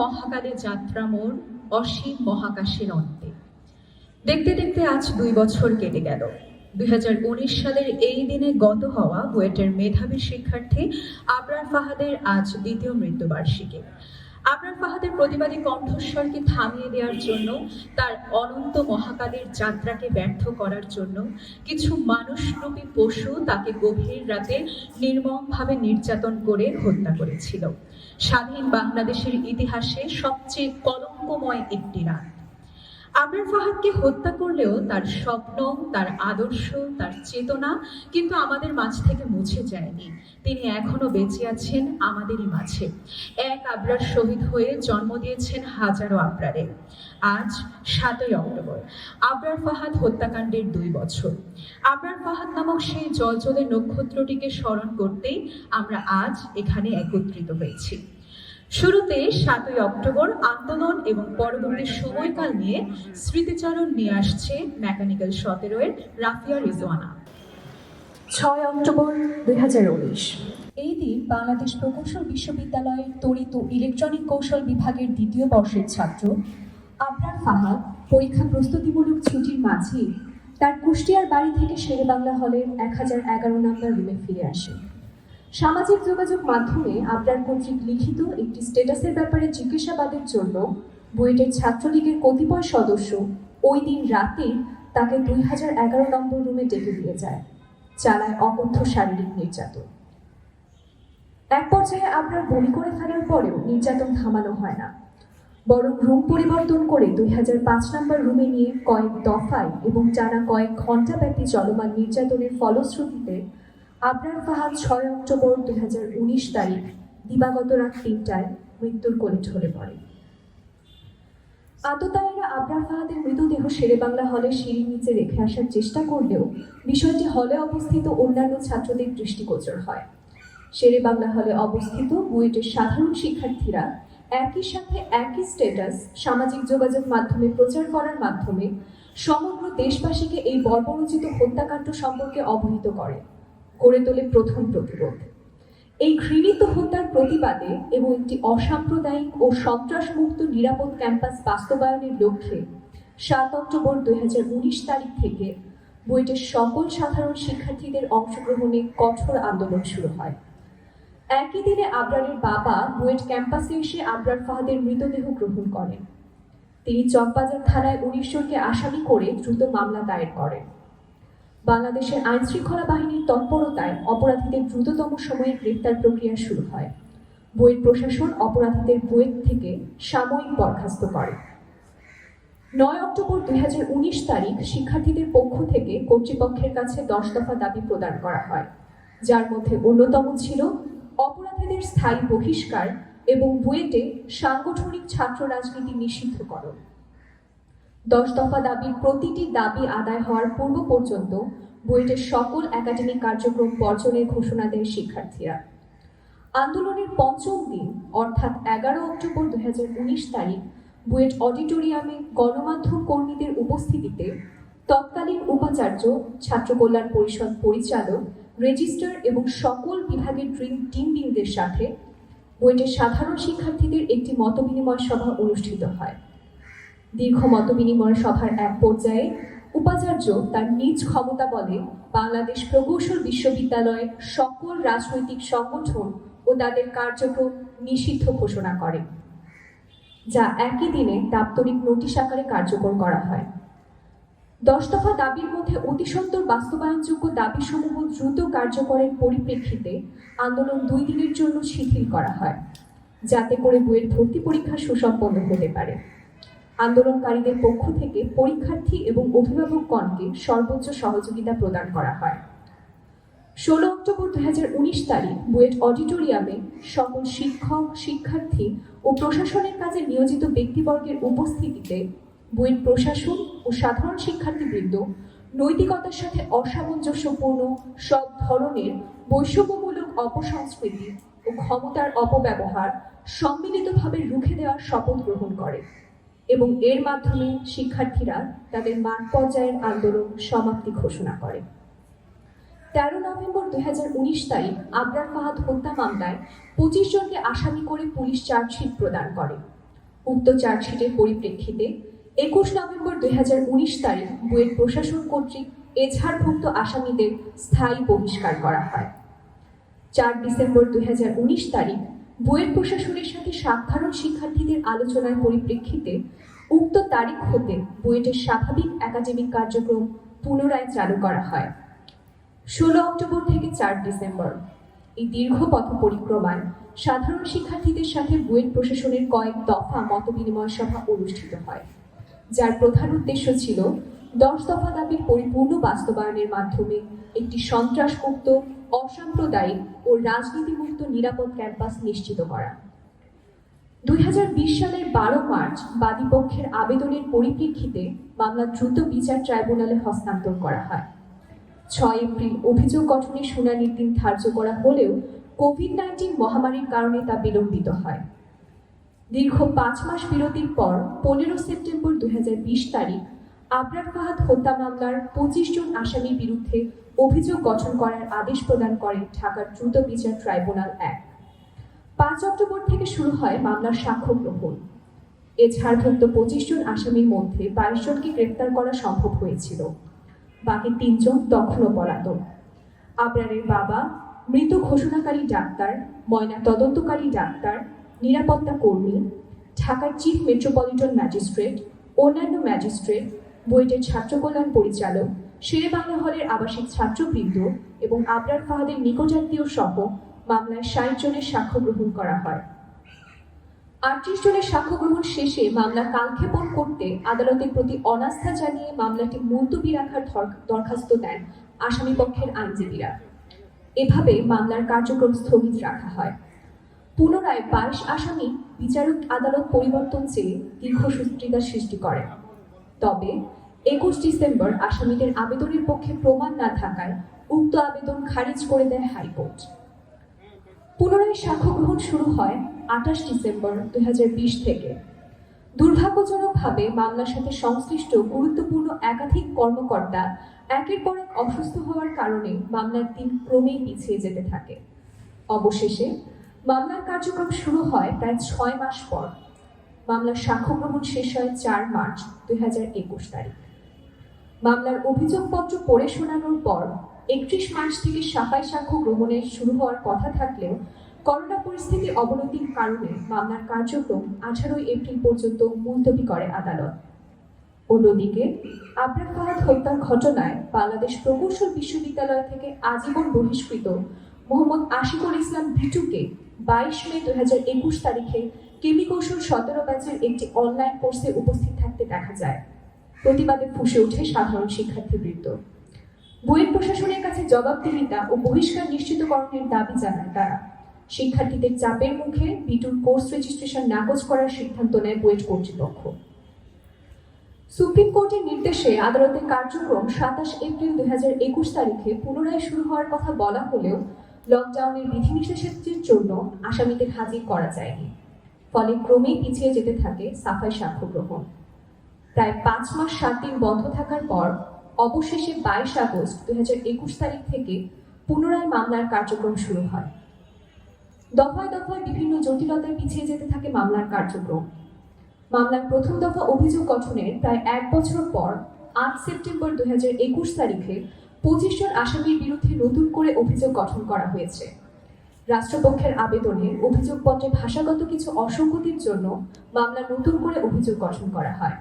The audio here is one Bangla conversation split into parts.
মহাকালে যাত্রা মোর অসীম মহাকাশের অন্তে। দেখতে দেখতে আজ 2 বছর কেটে গেল। 2019 সালের এই দিনে গত হওয়া বুয়েটের মেধাবী শিক্ষার্থী আবরার ফাহাদের আজ দ্বিতীয় মৃত্যুবার্ষিকী। আবরার ফাহাদের প্রতিবাদী কণ্ঠস্বরকে থামিয়ে দেওয়ার জন্য, তার অনন্ত মহাকালের যাত্রাকে ব্যর্থ করার জন্য কিছু মানুষরূপী পশু তাকে গভীর রাতে নির্মমভাবে নির্যাতন করে হত্যা করেছিল। স্বাধীন বাংলাদেশের ইতিহাসে সবচেয়ে কলঙ্কময় একটি রাত। আবরার ফাহাদকে হত্যা করলেও তার স্বপ্ন, তার আদর্শ, তার চেতনা কিন্তু আমাদের মাঝ থেকে মুছে যায়নি। তিনি এখনো বেঁচে আছেন আমাদেরই মাঝে। এক আবরার শহীদ হয়ে জন্ম দিয়েছেন হাজারো আবরারে। আজ 7ই অক্টোবর, আবরার ফাহাদ হত্যাকাণ্ডের 2 বছর। আবরার ফাহাদ নামক সেই জ্বলজ্বলে নক্ষত্রটিকে স্মরণ করতেই আমরা আজ এখানে একত্রিত হয়েছি। শুরুতে 7ই অক্টোবর আন্দোলন এবং পরবর্তী সময়কাল নিয়ে স্মৃতিচারণ নিয়ে আসছে মেকানিক্যাল 17-এর রাফিয়া রিজওয়ানা। 6 অক্টোবর 2019। এই দিন বাংলাদেশ প্রকৌশল বিশ্ববিদ্যালয়ের তড়িৎ ও ইলেকট্রনিক কৌশল বিভাগের 2য় বর্ষের ছাত্র আবরার ফাহাদ পরীক্ষা প্রস্তুতিমূলক ছুটির মাঝে তার কুষ্টিয়ার বাড়ি থেকে শেরেবাংলা হলের 1011 নম্বর রুমে ফিরে আসে। সামাজিক যোগাযোগ মাধ্যমে আবরার কর্তৃক লিখিত একটি স্ট্যাটাসের ব্যাপারে জিজ্ঞাসাবাদের জন্য বুয়েটের ছাত্রলীগের কতিপয় সদস্য ওই দিন রাতে তাকে 2011 নম্বর রুমে ডেকে দিয়ে যায়, চালায় অকথ্য শারীরিক নির্যাতন। এক পর্যায়ে আবরার বমি করে ফেলার পরেও নির্যাতন থামানো হয় না, বরং রুম পরিবর্তন করে 2005 নম্বর রুমে নিয়ে কয়েক দফায় এবং টানা কয়েক ঘণ্টাব্যাপী চলমান নির্যাতনের ফলশ্রুতিতে আবরার ফাহাদ 6 অক্টোবর 2019 তারিখ দিবাগত রাত 3টায় মৃত্যুর কোলে ঢলে পড়ে। আততায়ীরা আবরার ফাহাদের মৃতদেহ শেরেবাংলা হলের সিঁড়ির নিচে রেখে আসার চেষ্টা করলেও বিষয়টি হলে অবস্থিত অন্যান্য ছাত্রদের দৃষ্টিগোচর হয়। শেরেবাংলা হলে অবস্থিত বুয়েটের সাধারণ শিক্ষার্থীরা একই সাথে একই স্ট্যাটাস সামাজিক যোগাযোগ মাধ্যমে প্রচার করার মাধ্যমে সমগ্র দেশবাসীকে এই বর্বরোচিত হত্যাকাণ্ড সম্পর্কে অবহিত করে তোলে প্রথম প্রতিরোধ। এই ঘৃণিত হত্যার প্রতিবাদে এবং একটি অসাম্প্রদায়িক ও সন্ত্রাসমুক্ত নিরাপদ ক্যাম্পাস বাস্তবায়নের লক্ষ্যে 7 অক্টোবর 2019 তারিখ থেকে বুয়েটের সকল সাধারণ শিক্ষার্থীদের অংশগ্রহণে কঠোর আন্দোলন শুরু হয়। একই দিনে আবরারের বাবা বুয়েট ক্যাম্পাসে এসে আবরার ফাহাদের মৃতদেহ গ্রহণ করেন। তিনি চকবাজার থানায় 19 জনকে আসামি করে দ্রুত মামলা দায়ের করেন। বাংলাদেশের আইনশৃঙ্খলা বাহিনীর তৎপরতায় অপরাধীদের দ্রুততম সময়ে গ্রেফতার প্রক্রিয়া শুরু হয়। বুয়েট প্রশাসন অপরাধীদের বুয়েট থেকে সাময়িক বরখাস্ত করে। 9 অক্টোবর 2019 তারিখ শিক্ষার্থীদের পক্ষ থেকে কর্তৃপক্ষের কাছে 10 দফা দাবি প্রদান করা হয়, যার মধ্যে অন্যতম ছিল অপরাধীদের স্থায়ী বহিষ্কার এবং বুয়েটে সাংগঠনিক ছাত্র রাজনীতি নিষিদ্ধকরণ। 10 দফা দাবির প্রতিটি দাবি আদায় হওয়ার পূর্ব পর্যন্ত বুয়েটের সকল একাডেমিক কার্যক্রম বর্জনের ঘোষণা দেয় শিক্ষার্থীরা। আন্দোলনের 5ম দিন অর্থাৎ 11 অক্টোবর 2019 তারিখ বুয়েট অডিটোরিয়ামে গণমাধ্যম কর্মীদের উপস্থিতিতে তৎকালীন উপাচার্য, ছাত্র কল্যাণ পরিষদ পরিচালক, রেজিস্ট্রার এবং সকল বিভাগের টিমদের সাথে বুয়েটের সাধারণ শিক্ষার্থীদের একটি মতবিনিময় সভা অনুষ্ঠিত হয়। দীর্ঘ মতবিনিময় সভার এক পর্যায়ে উপাচার্য তার নিজ ক্ষমতা বলে বাংলাদেশ প্রকৌশল বিশ্ববিদ্যালয়ের সকল রাজনৈতিক সংগঠন ও তাদের কার্যক্রম নিষিদ্ধ ঘোষণা করে, যা একই দিনে দাপ্তরিক নোটিশ আকারে কার্যকর করা হয়। 10 দফা দাবির মধ্যে অতিসত্বর বাস্তবায়নযোগ্য দাবিসমূহ দ্রুত কার্যকরের পরিপ্রেক্ষিতে আন্দোলন 2 দিনের জন্য শিথিল করা হয়, যাতে করে বুয়েট ভর্তি পরীক্ষা সুসম্পন্ন হতে পারে। আন্দোলনকারীদের পক্ষ থেকে পরীক্ষার্থী এবং অভিভাবকগণকে সর্বোচ্চ সহযোগিতা প্রদান করা হয়। 16 অক্টোবর 2019 তারিখ বুয়েট অডিটোরিয়ামে সকল শিক্ষক, শিক্ষার্থী ও প্রশাসনের কাজে নিয়োজিত ব্যক্তিবর্গের উপস্থিতিতে বুয়েট প্রশাসন ও সাধারণ শিক্ষার্থীবৃন্দ নৈতিকতার সাথে অসামঞ্জস্যপূর্ণ সব ধরনের বৈষম্যমূলক অপসংস্কৃতি ও ক্ষমতার অপব্যবহার সম্মিলিতভাবে রুখে দেওয়ার শপথ গ্রহণ করে এবং এর মাধ্যমে শিক্ষার্থীরা তাদের মাঠ পর্যায়ের আন্দোলন সমাপ্তি ঘোষণা করে। 13 নভেম্বর 2019 তারিখ আবরার ফাহাদ হত্যা মামলায় 25 জনকে আসামি করে পুলিশ চার্জশিট প্রদান করে। উক্ত চার্জশিটের পরিপ্রেক্ষিতে 21 নভেম্বর 2019 তারিখ বুয়েট প্রশাসন কর্তৃক এজাহারভুক্ত আসামিদের স্থায়ী বহিষ্কার করা হয়। 4 ডিসেম্বর 2019 তারিখ বুয়েট প্রশাসনের সাথে সাধারণ শিক্ষার্থীদের আলোচনার পরিপ্রেক্ষিতে উক্ত তারিখ হতে বুয়েটের স্বাভাবিক একাডেমিক কার্যক্রম পুনরায় চালু করা হয়। 16 অক্টোবর থেকে 4 ডিসেম্বর এই দীর্ঘ পথ পরিক্রমায় সাধারণ শিক্ষার্থীদের সাথে বুয়েট প্রশাসনের কয়েক দফা মতবিনিময় সভা অনুষ্ঠিত হয়, যার প্রধান উদ্দেশ্য ছিল 10 দফা দাবির পরিপূর্ণ বাস্তবায়নের মাধ্যমে একটি সন্ত্রাসমুক্ত, অসাম্প্রদায়িক ও রাজনীতিমুক্ত নিরাপদ ক্যাম্পাস নিশ্চিত করা। 2020 সালের 12 মার্চ বাদীপক্ষের আবেদনের পরিপ্রেক্ষিতে মামলা দ্রুত বিচার ট্রাইব্যুনালে হস্তান্তর করা হয়। 6 এপ্রিল অভিযোগ গঠনের শুনানির দিন ধার্য করা হলেও কোভিড-19 মহামারীর কারণে তা বিলম্বিত হয়। দীর্ঘ 5 মাস বিরতির পর 15 সেপ্টেম্বর 2020 তারিখ আবরার ফাহাদ হত্যা মামলার 25 জন আসামির বিরুদ্ধে অভিযোগ গঠন করার আদেশ প্রদান করে ঢাকার দ্রুত বিচার ট্রাইব্যুনাল 1। 5 অক্টোবর থেকে শুরু হয় মামলার সাক্ষ্য গ্রহণ। এজাহারভুক্ত 25 জন আসামির মধ্যে 22 জনকে গ্রেপ্তার করা সম্ভব হয়েছিল, বাকি 3 জন তখনও পলাতক। আবরারের বাবা, মৃত ঘোষণাকারী ডাক্তার, ময়না তদন্তকারী ডাক্তার, নিরাপত্তা কর্মী, ঢাকার চিফ মেট্রোপলিটন ম্যাজিস্ট্রেট, অন্যান্য ম্যাজিস্ট্রেট, বুয়েটের ছাত্র কল্যাণ পরিচালক, শেরেবাংলা হলের আবাসিক ছাত্রবৃন্দ এবং আবরার ফাহাদের নিকটাত্মীয় সহ মামলায় 60 জনের সাক্ষ্য গ্রহণ করা হয়। 38 জনের সাক্ষ্য গ্রহণ শেষে মামলা কালক্ষেপণ করতে আদালতের প্রতি অনাস্থা জানিয়ে মামলাটি মুলতবি রাখার দরখাস্ত দেন আসামিপক্ষের আইনজীবীরা। এভাবে মামলার কার্যক্রম স্থগিত রাখা হয়। পুনরায় 22 আসামি বিচারক আদালত পরিবর্তন চেয়ে দীর্ঘসূত্রিতার সৃষ্টি করেন। তবে 21 ডিসেম্বর আসামিদের আবেদনের পক্ষে প্রমাণ না থাকায় উক্ত আবেদন খারিজ করে দেয় হাইকোর্ট। পুনরায় সাক্ষ্য গ্রহণ শুরু হয় 28 ডিসেম্বর 2020 থেকে। দুর্ভাগ্যজনকভাবে মামলার সাথে সংশ্লিষ্ট গুরুত্বপূর্ণ একাধিক কর্মকর্তা একের পর এক অসুস্থ হওয়ার কারণে মামলার দিন ক্রমেই পিছিয়ে যেতে থাকে। অবশেষে মামলার কার্যক্রম শুরু হয় প্রায় 6 মাস পর। মামলার সাক্ষ্য গ্রহণ শেষ হয় 4 মার্চ 2021 তারিখ। মামলার অভিযোগপত্র পড়ে শোনানোর পর 31 মার্চ থেকে সাফাই সাক্ষ্য গ্রহণের শুরু হওয়ার কথা থাকলেও করোনা পরিস্থিতির অবনতির কারণে মামলার কার্যক্রম 18 এপ্রিল পর্যন্ত মুলতবি করে আদালত। অন্যদিকে আবরার ফাহাদ হত্যার ঘটনায় বাংলাদেশ প্রকৌশল বিশ্ববিদ্যালয় থেকে আজীবন বহিষ্কৃত মোহাম্মদ আশিকুল ইসলাম ভিটুকে 22 মে 2021 তারিখে কেমি কৌশল 17 ব্যাচের একটি অনলাইন কোর্সে উপস্থিত থাকতে দেখা যায়। প্রতিবাদে ফুঁসে ওঠে সাধারণ শিক্ষার্থীবৃন্দ। বুয়েট প্রশাসনের কাছে জবাবদিহিতা ও বহিষ্কার নিশ্চিতকরণের দাবি জানায় তারা। শিক্ষার্থীদের চাপের মুখে বিটুর কোর্স রেজিস্ট্রেশন নাকচ করার সিদ্ধান্ত নেয় বুয়েট কর্তৃপক্ষ। সুপ্রিম কোর্টের নির্দেশে আদালতের কার্যক্রম 27 এপ্রিল 2021 তারিখে পুনরায় শুরু হওয়ার কথা বলা হলেও লকডাউনের বিধিনিষেধের জন্য আসামিদের হাজির করা যায়নি। ফলে ক্রমেই পিছিয়ে যেতে থাকে সাফাই সাক্ষ্য গ্রহণ। প্রায় 5 মাস 7 দিন বন্ধ থাকার পর অবশেষে 22 আগস্ট 2021 তারিখ থেকে পুনরায় মামলার কার্যক্রম শুরু হয়। দফায় দফায় বিভিন্ন জটিলতায় পিছিয়ে যেতে থাকে মামলার কার্যক্রম। মামলার প্রথম দফা অভিযোগ গঠনের প্রায় 1 বছর পর 8 সেপ্টেম্বর 2021 তারিখে 25 জন আসামির বিরুদ্ধে নতুন করে অভিযোগ গঠন করা হয়েছে। রাষ্ট্রপক্ষের আবেদনে অভিযোগপত্রে ভাষাগত কিছু অসঙ্গতির জন্য মামলা নতুন করে অভিযোগ গঠন করা হয়।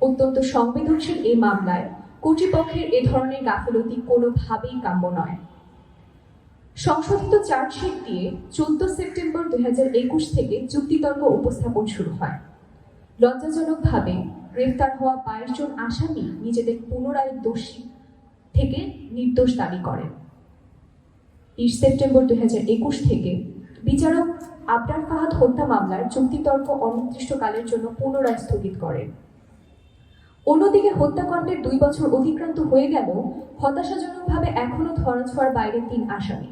অত্যন্ত সংবেদনশীল এই মামলায় কর্তৃপক্ষের এ ধরনের গাফিলতি কোনোভাবেই কাম্য নয়। সংশোধিত চার্জশিট দিয়ে 14 সেপ্টেম্বর 2021 থেকে যুক্তিতর্ক উপস্থাপন শুরু হয়। লজ্জাজনকভাবে গ্রেফতার হওয়া 22 জন আসামি নিজেদের পুনরায় দোষী থেকে নির্দোষ দাবি করেন। 20 সেপ্টেম্বর 2021 থেকে বিচারক আবরার ফাহাদ হত্যা মামলার যুক্তিতর্ক অনির্দিষ্টকালের জন্য পুনরায় স্থগিত করেন। অন্যদিকে হত্যাকাণ্ডের 2 বছর অতিক্রান্ত হয়ে গেল হতাশাজনকভাবে এখনো ধরাছোঁয়ার বাইরে 3 আসামি।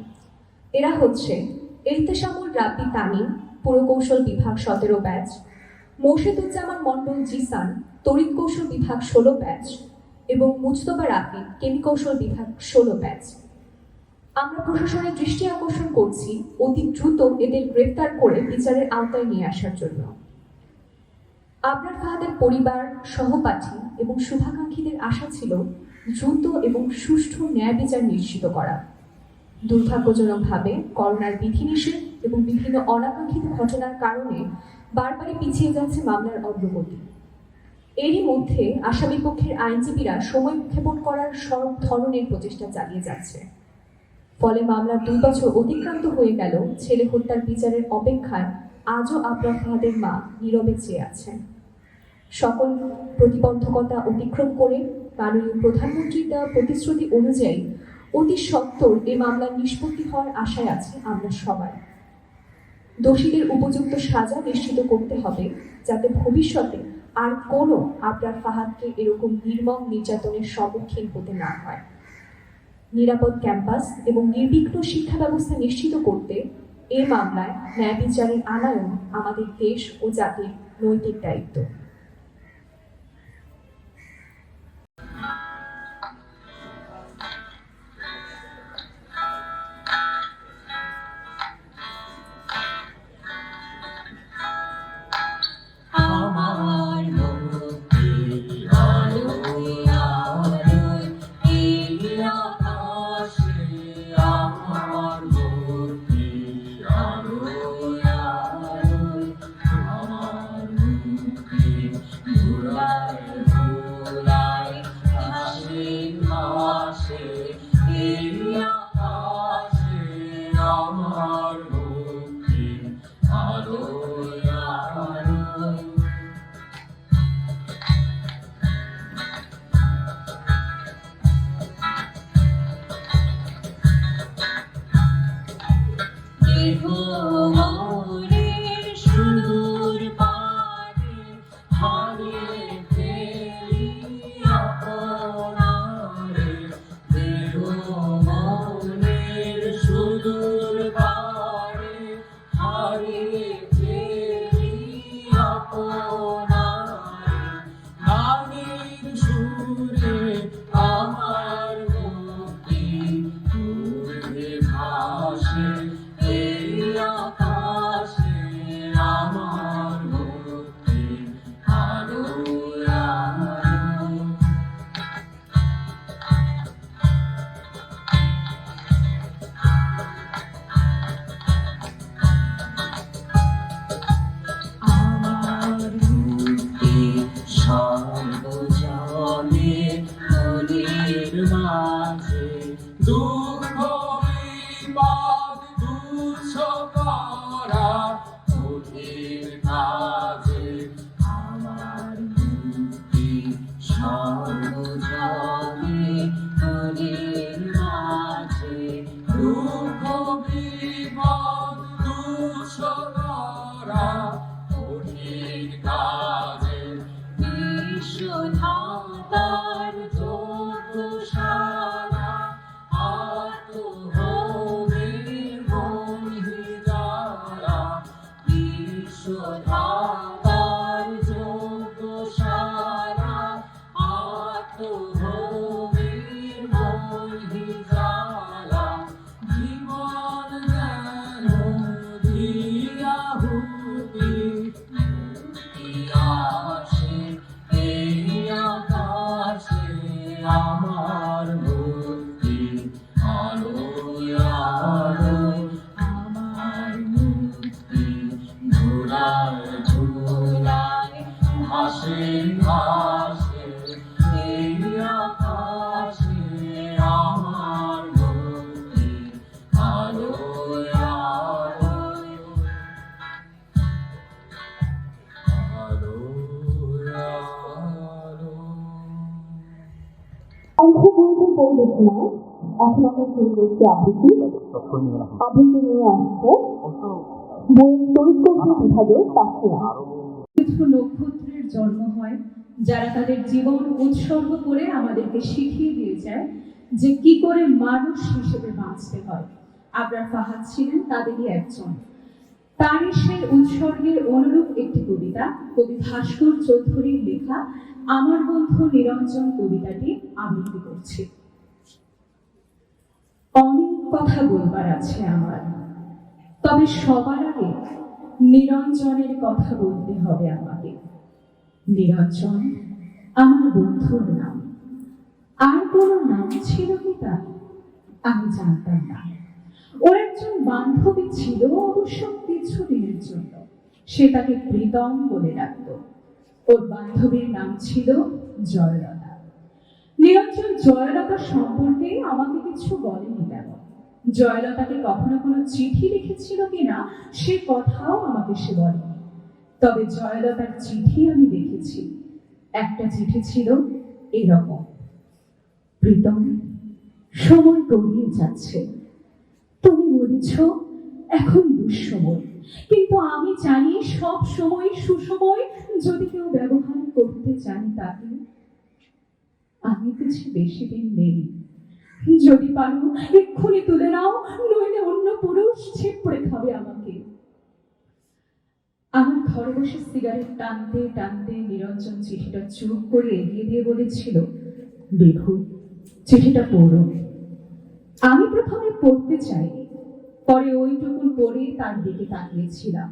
এরা হচ্ছে ইহতেশামুল রাব্বি তামিম, পুরকৌশল বিভাগ 17 ব্যাচ, মোর্শেদুজ্জামান মন্ডল জিসান, তড়িৎ কৌশল বিভাগ 16 ব্যাচ এবং মুজতবা রাফি, কেমি কৌশল বিভাগ 16 ব্যাচ। আমরা প্রশাসনের দৃষ্টি আকর্ষণ করছি অতি দ্রুত এদের গ্রেফতার করে বিচারের আওতায় নিয়ে আসার জন্য। আবরার ফাহাদের পরিবার, সহপাঠী এবং শুভাকাঙ্ক্ষীদের আশা ছিল দ্রুত এবং সুষ্ঠু ন্যায় বিচার নিশ্চিত করা। দুর্ভাগ্যজনকভাবে করোনার বিধিনিষেধ এবং বিভিন্ন অনাকাঙ্ক্ষিত ঘটনার কারণে বারবারই পিছিয়ে যাচ্ছে মামলার অগ্রগতি। এরই মধ্যে আসামি পক্ষের আইনজীবীরা সময় ক্ষেপণ করার সব ধরনের প্রচেষ্টা চালিয়ে যাচ্ছে। ফলে মামলার 2 বছর অতিক্রান্ত হয়ে গেল ছেলে হত্যার বিচারের অপেক্ষায় আজও আবরার ফাহাদের মা নীরবে চেয়ে আছেন। সকল প্রতিবন্ধকতা অতিক্রম করে মাননীয় প্রধানমন্ত্রীর দেওয়া প্রতিশ্রুতি অনুযায়ী অতি সত্বর এই মামলার নিষ্পত্তি হওয়ার আশায় আছি আমরা সবাই। দোষীদের উপযুক্ত সাজা নিশ্চিত করতে হবে, যাতে ভবিষ্যতে আর কোনো আবরার ফাহাদকে এরকম নির্মম নির্যাতনের সম্মুখীন হতে না হয়। নিরাপদ ক্যাম্পাস এবং নির্বিঘ্ন শিক্ষা ব্যবস্থা নিশ্চিত করতে এ মামলায় ন্যায় বিচারের আনায়ন আমাদের দেশ ও জাতির নৈতিক দায়িত্ব। আমার মুক্তি আলোয় আলোয় এই আকাশে, আমার মুক্তি আলোয় আলোয়, আমার মুক্তি ধুলায় ধুলায় ভাসে ভাসে এই আকাশে, আমার মুক্তি আলোয় আলোয়। দেহ মনের সুদূর পারে হারিয়ে ফেলি আপনারে, দেহ মনের সুদূর পারে হারিয়ে ফেলি আপনারে, গানের সুরে আমার মুক্তি উড়ে ভাসে এই আকাশে, আমার মুক্তি আলোয় আলোয়। আমার মুক্তি সর্বজনে মনের মাঝে, দুঃখ বিপদ তুচ্ছ করা কঠিন কাজে, আমার মুক্তি সর্বজনে মনের মাঝে, দুঃখ বিপদ তুচ্ছ করা কঠিন কাজে, বিশুদ্ধাতার যোগ্য সারা আত্মহোমের মহিজারা, বিশুদ্ধাতার যোগ্য সারা আত্মহোমের মহিজারা, জীবন যেন দিয়াহুতি মুক্তি আসে এই আকাশে, আমার মুক্তি আলোয় আলোয়, আমার মুক্তি ধুলায় ধুলায় ভাসে ভাসে এই আকাশে, আমার মুক্তি আলোয় আলোয় আলোয় আলোয়। অংশগ্রহণের পরিবেশনায় এখন আমরা শুরু করছি আবৃত্তি নিয়ে আসছে বইয়ের তড়িৎকৌশল বিভাগের পাখিরা। কিছু নক্ষত্রের জন্ম হয় যারা তাদের জীবন উৎসর্গ করে আমাদেরকে শিখিয়ে দিয়ে যায় যে কি করে মানুষ হিসেবে বাঁচতে হয়। আবরার ফাহাদ ছিলেন তাদেরই একজন। তারই সেই উৎসর্গের অনুরূপ একটি কবিতা কবি ভাস্কর চৌধুরীর লেখা আমার বন্ধু নিরঞ্জন কবিতাটি আবৃত্তি করছি। অনেক কথা বলবার আছে আমার, তবে সবার আগে নিরঞ্জনের কথা বলতে হবে আমাকে। নিরঞ্জন আমার বন্ধুর নাম। আর কোনো নাম ছিল কি তার আমি জানতাম না। ওর একজন বান্ধবী ছিল, অবশ্য কিছুদিনের জন্য। সে তাকে প্রীতম বলে ডাকত। ওর বান্ধবীর নাম ছিল জয়লতা। নিরঞ্জন জয়লতা সম্পর্কে আমাকে কিছু বলেনি তেমন। জয়লতাকে কখনো কোনো চিঠি লিখেছিল কিনা সে কথাও আমাকে সে বলেনি। তবে জয়লতার চিঠি আমি দেখেছি। একটা চিঠি ছিল এরকম: প্রীতম, সময় গড়িয়ে যাচ্ছে। তুমি বলেছ এখন দুঃসময়, কিন্তু আমি জানি সব সময় সুসময় যদি কেউ ব্যবহার করতে চান তাকে। আমি কিছু বেশি দিন নেই, যদি পারো এক্ষুনি তুলে নাও, নইলে অন্য পুরুষ ছিপড়ে খাবে আমাকে। আমার ঘরে বসে সিগারেট টানতে টানতে নিরঞ্জন চিঠিটা চুপ করে এগিয়ে দিয়ে বলেছিল, বিভু, চিঠিটা পড়ো। আমি প্রথমে পড়তে চাইনি, পরে ওইটুকুন পরে তার দিকে তাকিয়েছিলাম।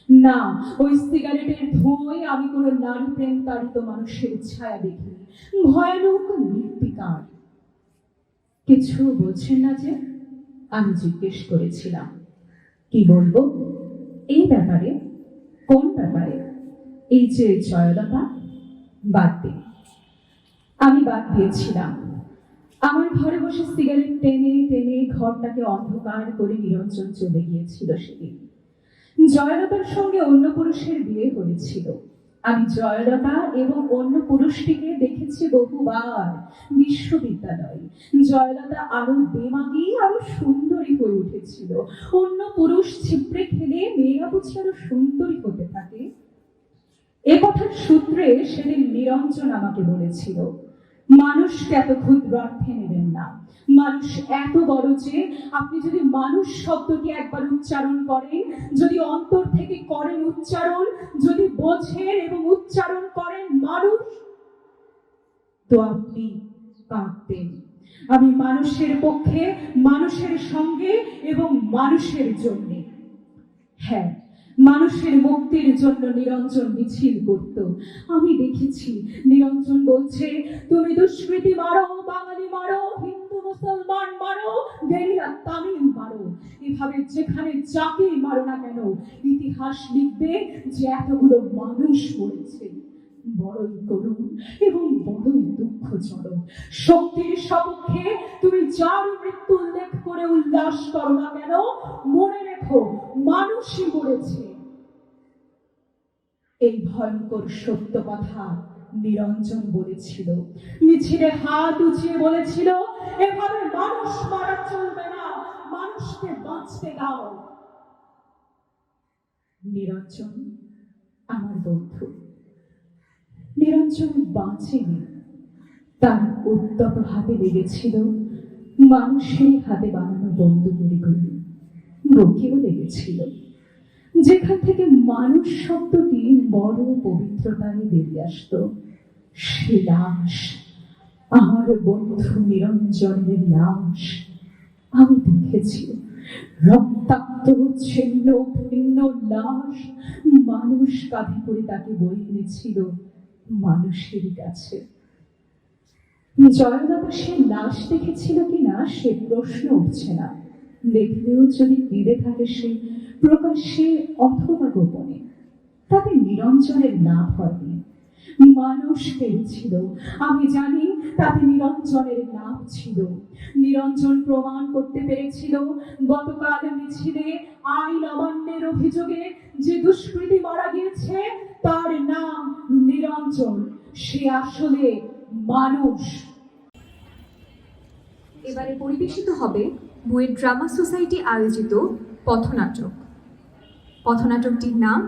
না, ওই সিগারেটের ধোঁয়ায় আমি কোনো নারী প্রেম তাড়িত মানুষের ছায়া দেখিনি। ভয়ানক নির্বিকার। কিছু বলছেন না যে? আমি জিজ্ঞেস করেছিলাম। কি বলবো? এই ব্যাপারে? কোন ব্যাপারে? এই যে জয়লতা? বাদ দিন। আমি বাদ দিয়েছিলাম। আমার ঘরে বসে সিগারেট টেনে টেনে ঘরটাকে অন্ধকার করে নিরঞ্জন চলে গিয়েছিল সেদিন। জয়লতার সঙ্গে অন্য পুরুষের বিয়ে হয়েছিল। আমি জয়লতা এবং অন্য পুরুষটিকে দেখেছি বহুবার বিশ্ববিদ্যালয়ে। জয়লতা আরো দেমাগী, আরো সুন্দরী হয়ে উঠেছিল। অন্য পুরুষ ছিপড়ে খেলে মেয়েরা বুঝি আরো সুন্দরী হতে থাকে। এ কথার সূত্রে সেদিন নিরঞ্জন আমাকে বলেছিল, মানুষকে এত ক্ষুদ্রার্থে নেবেন না। মানুষ এত বড় যে আপনি যদি মানুষ শব্দটি একবার উচ্চারণ করেন, যদি অন্তর থেকে করেন উচ্চারণ, যদি বোঝেন এবং উচ্চারণ করেন মানুষ, তো আপনি কাঁদবেন। আমি মানুষের পক্ষে, মানুষের সঙ্গে এবং মানুষের জন্য। হ্যাঁ, মানুষের মুক্তির জন্য নিরঞ্জন মিছিল করত। আমি দেখেছি নিরঞ্জন বলছে, তুমি দুষ্কৃতি মারো, বাঙালি মারো, হিন্দু মুসলমান মারো, গেরিলা তামিল মারো, এভাবে যেখানে যাকে মারো না কেন ইতিহাস লিখবে যে এতগুলো মানুষ মরেছে। বড়ই করুণ এবং বড়ই দুঃখজনক। শক্তির সপক্ষে তুমি যার মৃত্যু উল্লেখ করে উল্লাস করো না কেন, মনে রেখো মানুষই মরেছে। এই ভয়ঙ্কর সত্য কথা নিরঞ্জন বলেছিল। মিছিলে হাত উঁচিয়ে বলেছিল, এভাবে মানুষ মারা চলবে না, মানুষকে বাঁচতে দাও। নিরঞ্জন আমার বন্ধু। নিরঞ্জন বাঁচেনি। তার উত্তপ্ত হাতে লেগেছিল মানুষের হাতে বানানো বন্দুকের গুলি। বুকেও লেগেছিল, যেখান থেকে মানুষ শব্দটি বড় পবিত্রতায় বেরিয়ে আসত। সে লাশ, আমার বন্ধু নিরঞ্জনের লাশ। আমি দেখেছি রক্তাক্ত ছিন্ন ভিন্ন লাশ মানুষ কাঁধে করে তাকে বয়ে এনেছিল মানুষের কাছে। জয়লতা সে লাশ দেখেছিল কিনা সে প্রশ্ন উঠছে না। দেখলেও যদি কেঁদে থাকে সে প্রকাশ্যে অথবা গোপনে, তাতে নিরঞ্জনের লাভ হয়নি। মানুষ কেঁদেছিল, আমি জানি তাতে নিরঞ্জনের লাভ ছিল। নিরঞ্জন প্রমাণ করতে পেরেছিল গতকাল মিছিলে আইন অমান্যের অভিযোগে যে দুষ্কৃতী মারা গিয়েছে তার নাম নিরঞ্জন, সে আসলে মানুষ। এবারে পরিবেশিত হবে বুয়েট ড্রামা সোসাইটি আয়োজিত পথনাটক। পথনাটকটির নাম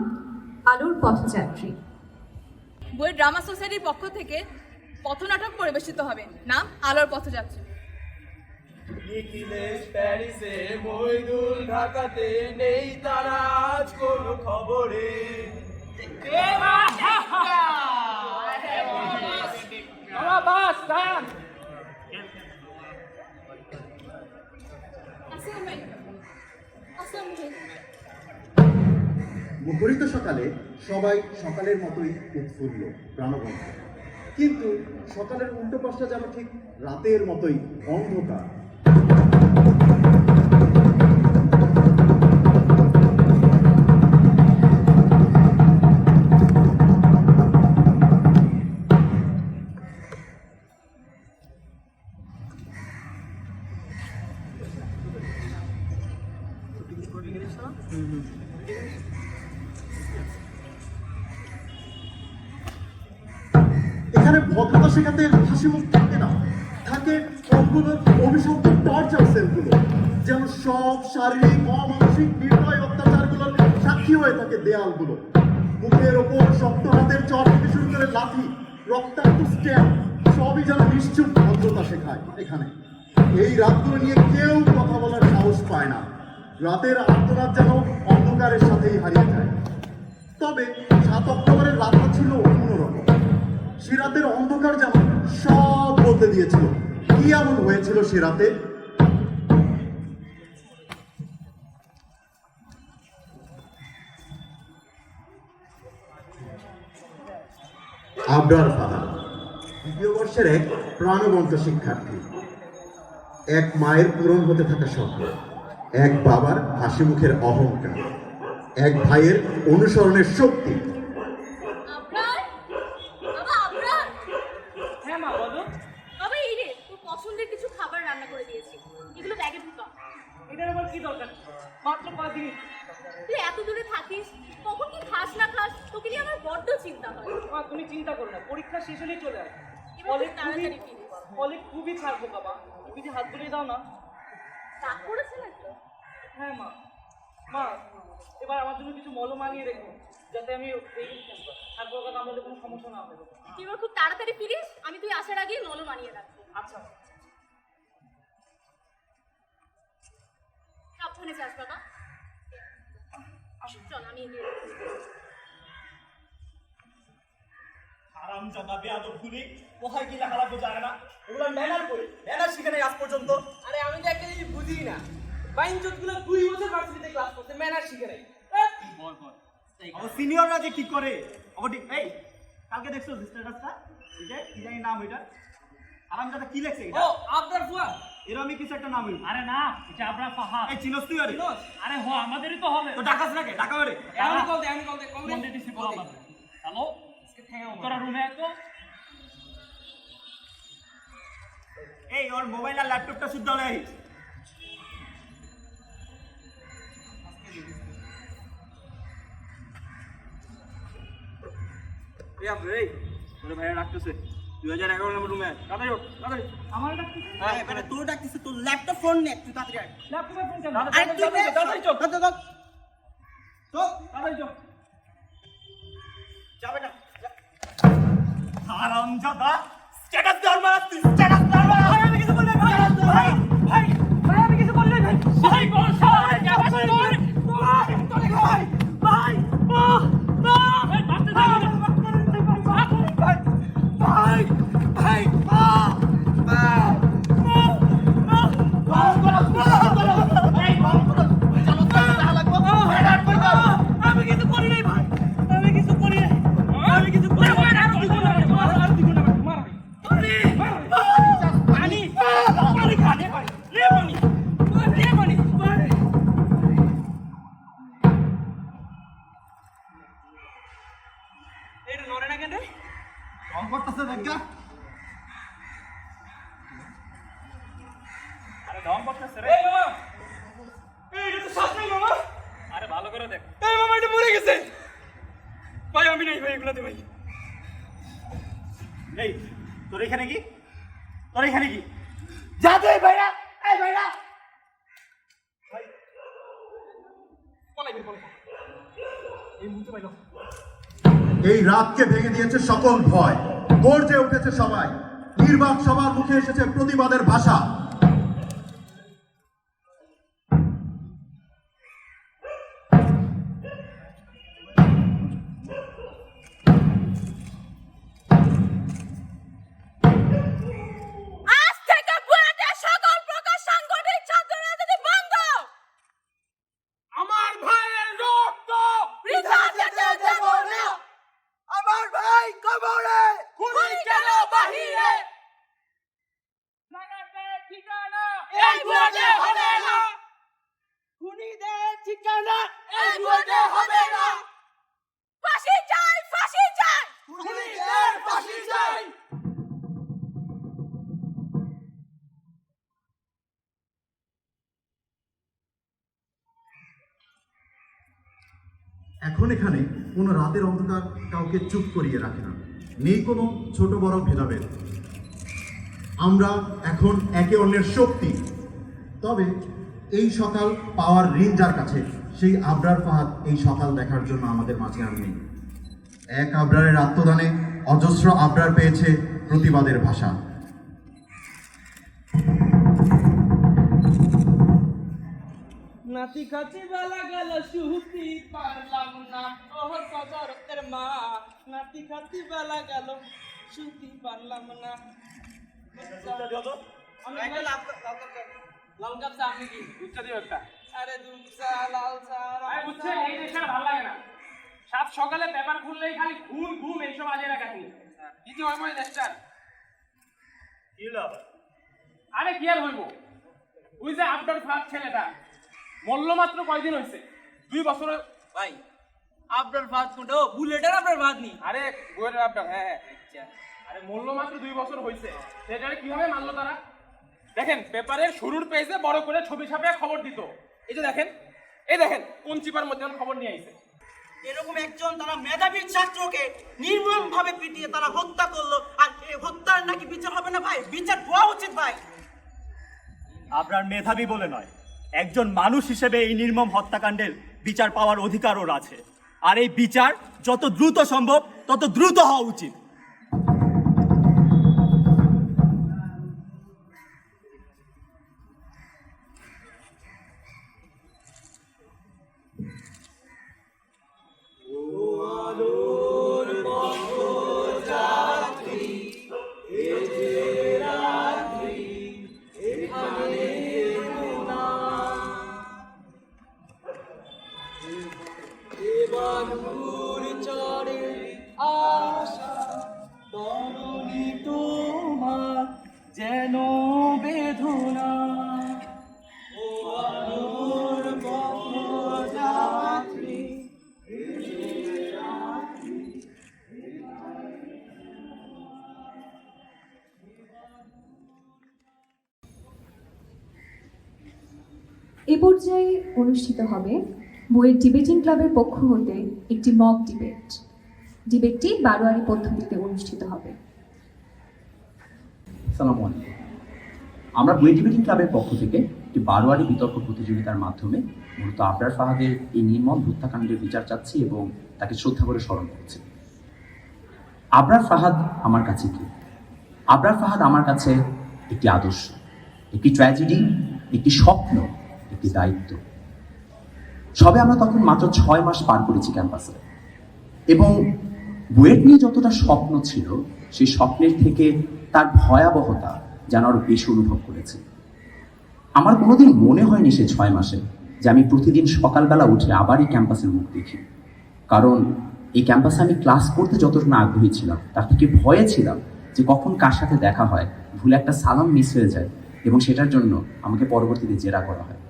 আলোর পথযাত্রী। বুয়েট ড্রামা সোসাইটির পক্ষ থেকে পথনাটক পরিবেশিত হবে, নাম আলোর পথযাত্রী। নিখিলেশ প্যারিসে, মইদুল ঢাকাতে, নেই তারা আজ কোনো খবরে। মুখরিত সকালে সবাই সকালের মতোই উৎফুল্ল প্রাণবন্ত, কিন্তু সকালের উল্টো পাশটা যেন ঠিক রাতের মতোই অন্ধকার। এখানে ভদ্রতা শেখাতে হাসি মুখ থাকে না, থাকে সবগুলোর অভিশপ্ত টর্চার সেলগুলো, যেন সব শারীরিক অমানসিক নির্দয় অত্যাচারগুলোর সাক্ষী হয়ে থাকে দেয়ালগুলো। মুখের ওপর শক্ত হাতের চর থেকে শুরু করে লাঠি, রক্তাক্ত স্ট্যাম্প, সবই যেন নিশ্চুপ ভদ্রতা শেখায় এখানে। এই রাতগুলো নিয়ে কেউ কথা বলার সাহস পায় না, রাতের আর্তনাদ যেন অন্ধকারের সাথেই হারিয়ে যায়। তবে ৭ অক্টোবরের রাতটা ছিল অন্যরকম। সে রাতের অন্ধকার যেন সব বলতে দিয়েছিল। কি এমন হয়েছিল সে রাতে? আবরার ফাহাদ দ্বিতীয় বর্ষের এক প্রাণবন্ত শিক্ষার্থী। এক মায়ের পূরণ হতে থাকা স্বপ্ন, এক বাবার হাসি মুখের অহংকার, এক ভাইয়ের অনুসরণের শক্তি। আবরার, বাবা আবরার, হ্যাঁ মা বলো। বাবা এই রে তোর পছন্দের কিছু খাবার রান্না করে দিয়েছি, এগুলো ব্যাগে ঢুকা। এটার আবার কি দরকার? মাত্র 5 দিন। তুই এত দূরে থাকিস, কখন কি খাস না খাস তোকে নিয়ে আমার বড্ড চিন্তা হয়। মা তুমি চিন্তা করো না, পরীক্ষা শেষ হলেই চলে আসবে। এবার তুই তাড়াতাড়ি ফিরিস। ফলে খুবই ছাড়বো বাবা, তুমি যে হাত বুলিয়ে দাও না। রাগ করেছে নাকি? হ্যাঁ মা। মা এবার আমার জন্য কিছু মলম আনিয়ে রেখো, যাতে আমি এই ছাড়বো কথা আমাদের কোনো সমস্যা না হবে। তুই এবার খুব তাড়াতাড়ি ফিরিস, আমি তুই আসার আগেই মলম আনিয়ে রাখবো। আচ্ছা। সাবধানে যাস বাবা। চল আমি এগিয়ে যাচ্ছি। হারামজাদা বেয়াদব গুলি কোথায় গিয়ে হারাবো যায় না, ওগুলো ম্যানার করে ম্যানার শিখে আজ পর্যন্ত। আরে আমি তো একটা জিনিস বুঝি না, বাইনচোদগুলো 2 বছর ভার্সিটিতে ক্লাস করতে ম্যানার শিখে নাই। আমার সিনিয়ররা যে কি করে আমার ঠিক এই কালকে দেখছো স্ট্যাটাসটা, এই যে কি জানি নাম এটা, হারামজাদা কি লেখছে এটা? ও আবরার ফুয়া। এরকমই কিছু একটা নাম হইল। আরে না, এটা আবরার ফাহাদ। এই চিনস তুই? আরে চিনস? আরে হো, আমাদেরই তো হবে। তো ডাকাস রাখে ডাকা মেরে আমি কল দে, আমি কল দে, কল ফোন দে। দিতেছি বল আমাদের। হ্যালো, তোরা রুমে আয় তো। এই ওর মোবাইল আর ল্যাপটপটা শুদ্ধ হলে এই আবরার এই তোর ভাইয়া ডাকতেছে। 2011 নম্বর রুমে আয়, তাড়াতাড়ি ওঠ, তাড়াতাড়ি। আমার ডাকতেছে। হ্যাঁ মানে তোর ডাকতেছে, তোর ল্যাপটপ ফোন নে, তুই তাড়াতাড়ি আয়। ল্যাপটপে ফোন কেন? আরে তুই তাড়াতাড়ি চল। চল চল তাড়াতাড়ি চল। যাবে না। হারামজাদা স্ট্যাটাস দেওয়ার মারা, তুই স্ট্যাটাস দেওয়ার মারা। ভাই আমি কিছু বললে ভাই, ভাই ভাই ভাই আমি কিছু বললে ভাই, ভাই কোন সাহস যাবে তোর ভাই তোরে ভাই ভাই ভাই মারতে যাবে ভাই ভাই ভাই আমি কিছু করি নাই ভাই, আমি কিছু করি নাই, আমি কিছু করি নাই। এটা নড়ে না কেন রে? কল করতেছে দেখা। আরে দম করতেছে রে। এই মামা, এই এটা তো শ্বাস নাই মামা। আরে ভালো করে দেখ। এই মামা এটা মরে গেছে ভাই। আমি নাই ভাই এগুলাতে ভাই। এই তোর এখানে কি, তোর এখানে কি? যা তো এই ভাইরা, এই ভাইরা পলাই পলাই এই মুহূর্তে পাইলো। এই রাতকে ভেঙে দিয়েছে সকল ভয়, গর্জে উঠেছে সবাই, নির্বাক সবার মুখে এসেছে প্রতিবাদের ভাষা। আজ থেকে বুয়েটের সকল প্রকার সাংগঠনিক ছাত্র রাজনীতি বন্ধ। আমার ভাইয়ের রক্ত বৃথা এই বুয়েটে হবে না, খুনিদের ঠিকানা এই বুয়েটে হবে না, ফাঁসি চাই, ফাঁসি চাই। খুনিদের ফাঁসি চাই। এখন এখানে কোনো রাতের অন্ধকার কাউকে চুপ করিয়ে রাখে না, নেই কোনো ছোট বড় ভেদাভেদ। আমরা এখন একে অন্যের শক্তি। তবে এই সকাল পাওয়ার ঋণ যার কাছে, সেই আবরার ফাহাদ এই সকাল দেখার জন্য আমাদের মাঝে আর নেই। এক আবরারের আত্মদানে অজস্র আবরার পেয়েছে প্রতিবাদের ভাষা। নাতি খাতি বেলা গেল শুতি পারলাম না, ওহ কদরতের মা, নাতি খাতি বেলা গেল শুতি পারলাম না। লাল কাপ চা আপনি কি দুধটা দিও একটা? আরে দুধ চা, লাল চা, বুঝছেন এই দেশটা ভালো লাগে না। সাত সকালে পেপার খুললেই খালি ঘুম ঘুম এইসব আজে না কাহিনী। কি যে হয় মানে দেশটার কি হলো আবার? আরে কি আর হইব, ওই যে আপনার ফাঁক ছেলেটা মল্ল মাত্র কয়দিন হয়েছে, 2 বছর। ভাই আপনার ভাত কোনটা? ও বুলেটের আপনার ভাত নি? আরে বইয়ের আপনার, হ্যাঁ হ্যাঁ, আচ্ছা আরে মল্ল মাত্র 2 বছর হয়েছে, সেটারে কিভাবে মানলো তারা? দেখেন পেপারের শুরুর পেজে বড় করে ছবি ছাপিয়ে খবর দিত। এই যে দেখেন, এই দেখেন কোন চিপার মধ্যে খবর নিয়ে আইছে। এরকম একজন তারা মেধাবী ছাত্রকে নির্মম ভাবে পিটিয়ে তারা হত্যা করলো, আর এই হত্যার নাকি বিচার হবে না? ভাই বিচার হওয়া উচিত ভাই। আপনার মেধাবী বলে নয়, একজন মানুষ হিসেবে এই নির্মম হত্যাকাণ্ডের বিচার পাওয়ার অধিকার ওর আছে, আর এই বিচার যত দ্রুত সম্ভব তত দ্রুত হওয়া উচিত। যেন বেদনা ও আলোর পথযাত্রী। এ পর্যায়ে অনুষ্ঠিত হবে বুয়েট ডিবেটিং ক্লাবের পক্ষ হতে একটি মক ডিবেট। ডিবেটটি বারোয়ারি পদ্ধতিতে অনুষ্ঠিত হবে। আসসালামু আলাইকুম। আমরা বুয়েট ডিবেটিং ক্লাবের পক্ষ থেকে একটি বারোয়ারি বিতর্ক প্রতিযোগিতার মাধ্যমে মূলত আবরার ফাহাদের এই নির্মম হত্যাকাণ্ডের বিচার চাচ্ছি এবং তাকে শ্রদ্ধা করে স্মরণ করছি। আবরার ফাহাদ আমার কাছে কি? আবরার ফাহাদ আমার কাছে একটি আদর্শ, একটি ট্র্যাজেডি, একটি স্বপ্ন, একটি দায়িত্ব। সবে আমরা তখন মাত্র 6 মাস পার করেছি ক্যাম্পাসে, এবং বুয়েট নিয়ে যতটা স্বপ্ন ছিল সেই স্বপ্নের থেকে তার ভয়াবহতা যেন আরো বেশি অনুভব করেছি। আমার কোনোদিন মনে হয়নি সে 6 মাসে যে আমি প্রতিদিন সকালবেলা উঠে আবার এই ক্যাম্পাসের মুখ দেখি, কারণ এই ক্যাম্পাসে আমি ক্লাস করতে যতটা না আগ্রহী ছিলাম তার থেকে ভয়ে ছিলাম যে কখন কার সাথে দেখা হয়, ভুলে একটা সালাম মিস হয়ে যায় এবং সেটার জন্য আমাকে পরবর্তীতে জেরা করা হয়।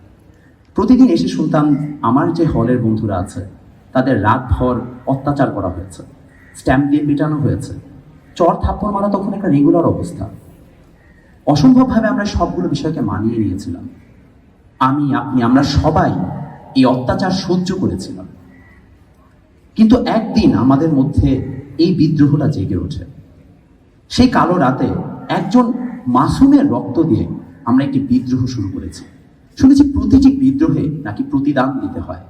প্রতিদিন এসে শুনতাম আমার যে হলের বন্ধুরা আছে তাদের রাতভর অত্যাচার করা হয়েছে, স্ট্যাম্প দিয়ে মেটানো হয়েছে, চর থাপ্পড় মারা তখন একটা রেগুলার অবস্থা। অসম্ভবভাবে আমরা সবগুলো বিষয়কে মানিয়ে নিয়েছিলাম। আমি, আপনি, আমরা সবাই এই অত্যাচার সহ্য করেছিলাম। কিন্তু একদিন আমাদের মধ্যে এই বিদ্রোহটা জেগে ওঠে। সেই কালো রাতে একজন মাসুমের রক্ত দিয়ে আমরা একটি বিদ্রোহ শুরু করেছি। শুনেছি প্রতিটি বিদ্রোহে নাকি প্রতিদান দিতে হয়,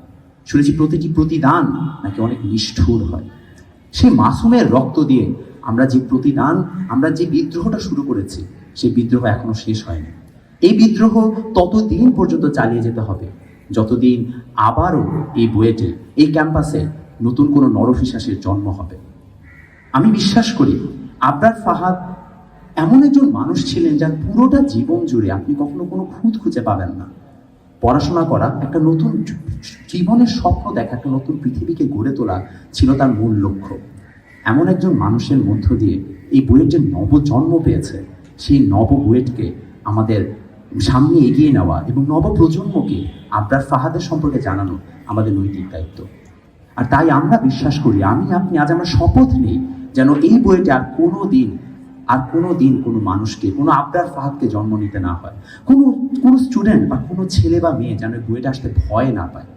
শুনেছি প্রতিটি প্রতিদান নাকি অনেক নিষ্ঠুর হয়। সেই মাসুমের রক্ত দিয়ে আমরা যে প্রতিদান, আমরা যে বিদ্রোহটা শুরু করেছি, সেই বিদ্রোহ এখনো শেষ হয়নি। এই বিদ্রোহ ততদিন পর্যন্ত চালিয়ে যেতে হবে যতদিন আবারও এই বুয়েটে, এই ক্যাম্পাসে নতুন কোনো নরপিশাচের জন্ম হবে। আমি বিশ্বাস করি আবরার ফাহাদ এমন একজন মানুষ ছিলেন যার পুরোটা জীবন জুড়ে আপনি কখনো কোনো খুঁত খুঁজে পাবেন না। পড়াশোনা করা, একটা নতুন জীবনের স্বপ্ন দেখা, একটা নতুন পৃথিবীকে গড়ে তোলা ছিল তার মূল লক্ষ্য। এমন একজন মানুষের মধ্য দিয়ে এই বুয়েট যে নবজন্ম পেয়েছে, সেই নব বুয়েটকে আমাদের সামনে এগিয়ে নেওয়া এবং নবপ্রজন্মকে আবরার ফাহাদের সম্পর্কে জানানো আমাদের নৈতিক দায়িত্ব। আর তাই আমরা বিশ্বাস করি, আপনি আজ আমরা শপথ নিই যেন এই বইটা আর কোনো দিন কোনো মানুষকে, কোনো আবরার ফাহাদকে জন্ম নিতে না হয়। কোনো স্টুডেন্ট বা কোনো ছেলে বা মেয়ে যেন বইটা আসতে ভয় না পায়।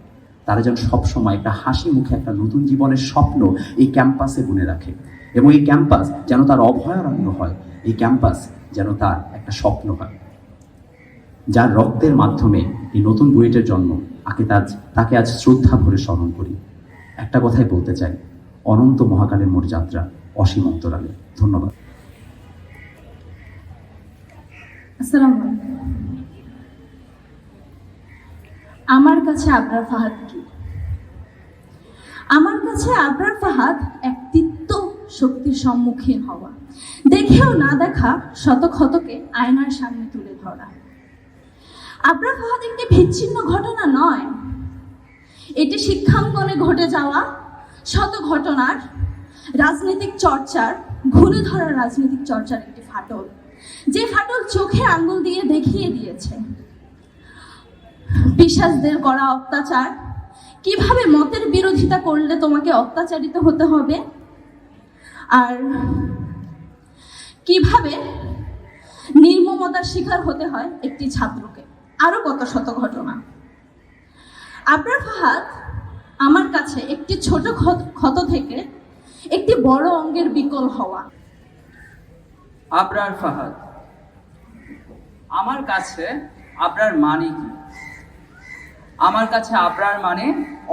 তারা যেন সবসময় একটা হাসি মুখে একটা নতুন জীবনের স্বপ্ন এই ক্যাম্পাসে বুনে রাখে, এবং এই ক্যাম্পাস যেন তার অভয়ারণ্য হয়, এই ক্যাম্পাস যেন তার একটা স্বপ্ন হয়। যার রক্তের মাধ্যমে এই নতুন বুয়েটের জন্ম, তাকে আজ শ্রদ্ধা ভরে স্মরণ করি। একটা কথাই বলতে চাই, অনন্ত মহাকালের মোর যাত্রা, অসীম অন্তরালে। ধন্যবাদ। আসসালামু আলাইকুম। আমার কাছে আবরার ফাহাদ কি? আমার কাছে আবরার ফাহাদ এক তিক্ত শক্তির সম্মুখীন হওয়া, দেখেও না দেখা শত ক্ষতকে আয়নার সামনে তুলে ধরা। আবরার ফাহাদ একটি বিচ্ছিন্ন ঘটনা নয়, এটি শিক্ষাঙ্গনে ঘটে যাওয়া শত ঘটনার রাজনৈতিক চর্চার, ঘুরে ধরা রাজনৈতিক চর্চার একটি ফাটল, যে ফাটল চোখে আঙ্গুল দিয়ে দেখিয়ে দিয়েছে বিশ্বাসদের করা অত্যাচার, কিভাবে মতের বিরোধিতা করলে তোমাকে অত্যাচারিত হতে হবে, আর কিভাবে নির্মমতার শিকার হতে হয় একটি ছাত্রকে। আরো কত শত ঘটনা। আবরার ফাহাদ আমার কাছে একটি ছোট ক্ষত থেকে একটি বড় অঙ্গের বিকল হওয়া। আবরার ফাহাদ, আমার কাছে আবরার মানে কি? আমার কাছে আবরার মানে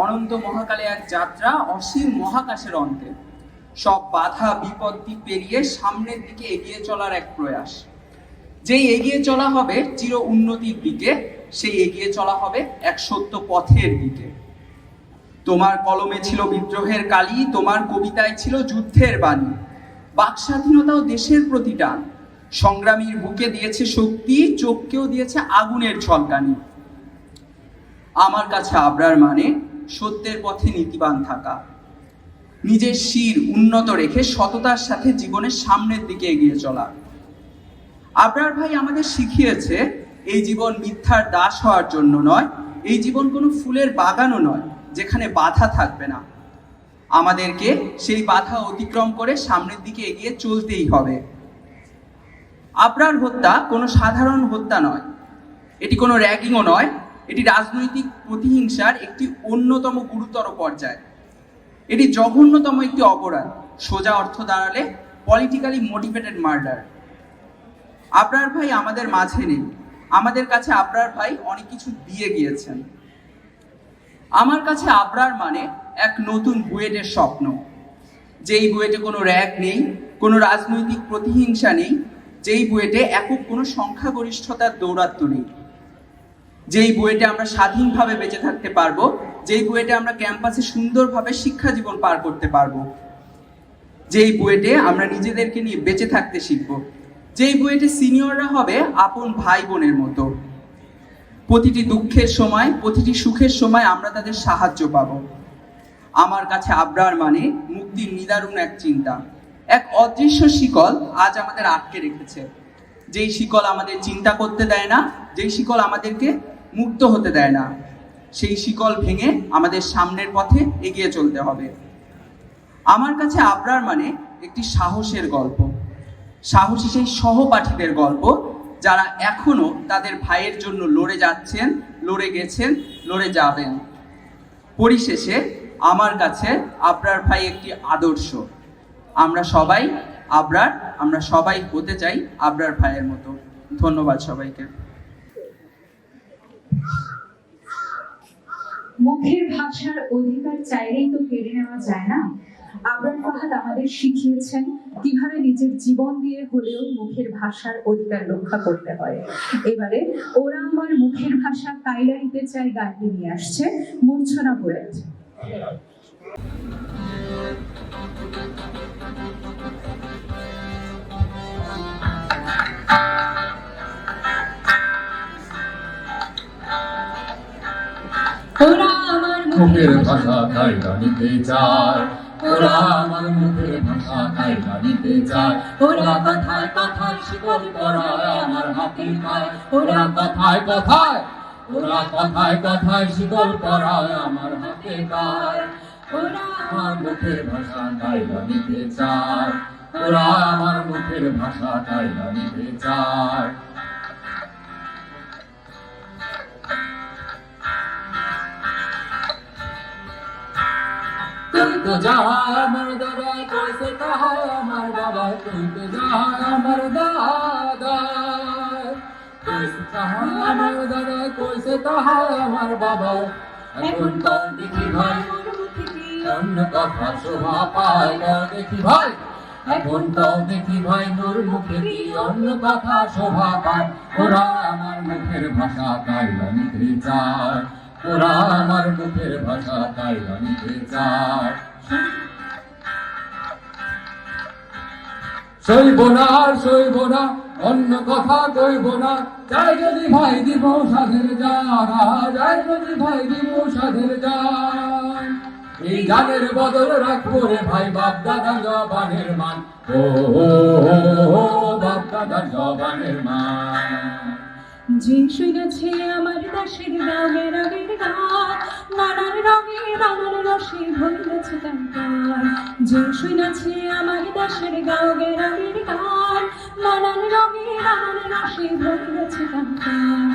অনন্ত মহাকালে এক যাত্রা, অসীম মহাকাশের অন্তে, সব বাধা বিপত্তি পেরিয়ে সামনের দিকে এগিয়ে চলার এক প্রয়াস। যেই এগিয়ে চলা হবে চির উন্নতির দিকে, সেই এগিয়ে চলা হবে এক সত্য পথের দিকে। তোমার কলমে ছিল বিদ্রোহের কালি, তোমার কবিতায় ছিল যুদ্ধের বাণী, বাক স্বাধীনতাও দেশের প্রতি টান, সংগ্রামীর বুকে দিয়েছে শক্তি, চোখকেও দিয়েছে আগুনের ঝলকানি। আমার কাছে আবরার মানে সত্যের পথে নীতিবান থাকা, নিজের শির উন্নত রেখে সততার সাথে জীবনের সামনের দিকে এগিয়ে চলা। আবরার ভাই আমাদের শিখিয়েছে এই জীবন মিথ্যার দাস হওয়ার জন্য নয়, এই জীবন কোনো ফুলের বাগানও নয় যেখানে বাধা থাকবে না। আমাদেরকে সেই বাধা অতিক্রম করে সামনের দিকে এগিয়ে চলতেই হবে। আবরার হত্যা কোনো সাধারণ হত্যা নয়, এটি কোনো র্যাগিংও নয়, এটি রাজনৈতিক প্রতিহিংসার একটি অন্যতম গুরুতর পর্যায়। এটি জঘন্যতম একটি অপরাধ, সোজা অর্থ দাঁড়ালে পলিটিক্যালি মোটিভেটেড মার্ডার। আবরার ভাই আমাদের মাঝে নেই, আমাদের কাছে আবরার ভাই অনেক কিছু দিয়ে গিয়েছেন। আমার কাছে আবরার মানে এক নতুন বুয়েটের স্বপ্ন, যেই বুয়েটে কোনো র্যাগ নেই, কোনো রাজনৈতিক প্রতিহিংসা নেই, যেই বুয়েটে একক কোনো সংখ্যাগরিষ্ঠতার দৌরাত্ম্য নেই, যেই বুয়েটে আমরা স্বাধীনভাবে বেঁচে থাকতে পারবো, যেই বুয়েটে আমরা ক্যাম্পাসে সুন্দরভাবে শিক্ষা জীবন পার করতে পারবো, যেই বুয়েটে আমরা নিজেদেরকে নিয়ে বেঁচে থাকতে শিখবো, যেই বুয়েটে সিনিয়ররা হবে আপন ভাই বোনের মতো। প্রতিটি দুঃখের সময়, প্রতিটি সুখের সময় আমরা তাদের সাহায্য পাবো। আমার কাছে আবরার মানে মুক্তির নিদারুণ এক চিন্তা, এক অদৃশ্য শিকল আজ আমাদের আটকে রেখেছে, যেই শিকল আমাদের চিন্তা করতে দেয় না, যেই শিকল আমাদেরকে মুক্ত হতে দেয় না, সেই শিকল ভেঙে আমাদের সামনের পথে এগিয়ে চলতে হবে। আমার কাছে আবরার মানে একটি সাহসের গল্প, সাহসী সেই সহপাঠীদের গল্প যারা এখনো তাদের ভাইয়ের জন্য লড়ে যাচ্ছেন, লড়ে গেছেন, লড়ে যাবেন। পরিশেষে আমার কাছে আবরার ভাই একটি আদর্শ। আমরা সবাই আবরার, আমরা সবাই হতে চাই আবরার ভাইয়ের মতো। ধন্যবাদ সবাইকে। মুখের ভাষার অধিকার চাইলেই তো কেড়ে নেওয়া যায় না। আবরার ফাহাদ আমাদের শিখিয়েছেন কিভাবে নিজের জীবন দিয়ে হলেও মুখের ভাষার অধিকার রক্ষা করতে হয়। এবারে ওরা আমার মুখের ভাষা কায়লা নিতে চাই গানটি নিয়ে আসছে মূর্ছনা বুয়েট। মুখের ভাষা কায়লা নিতে চায়, ওরা আমার মুখের ভাষা কাইলা নিতে চায়, ওরা কথায় কথায় শিকল পরায় আমার হাতে খায়, ওরা কথায় কথায়, ওরা কথায় কথায় শিকল পরায় আমার হাতে খায়, ওরা আমার মুখের ভাষা কাইলা নিতে চায়, ওরা আমার মুখের ভাষা কাইলা নিতে চায়। তুই তো যাহা আমার দাদা কইছে তাহা আমার বাবা, তুই তো যাহা আমার দাদা কইছে তাহা আমার দাদা কইছে তাহা আমার বাবা, এখন তো দেখি ভাই অন্য কথা শোভা পায়, দেখি ভাই এখন তো দেখি ভাই মোর মুখে কি অন্য কথা শোভা পায়, ওরা আমার মুখের ভাষা কাইলা নিতে চায়, ওরা আমার মুখের ভাষা কাইলা নিতে চায়। সইব না আর সইব না, অন্য কথা কইব না, যাই যদি ভাই দিব সাধের যারা, যাই যদি ভাই দিব সাধের যান, এই গানের বদল রাখবো রে ভাই বাপ দাদা জবানের মান, ও বাপ দাদা জবানের মান। যে শুনেছে আমার দাসের গানের রঙের গান, নানান রঙে নানান রসে ভরেছে কান্তার, যে শুনেছে আমার দাসের গানের রঙের গান, নানান রঙে নানান রসে ভরেছে কান্তার।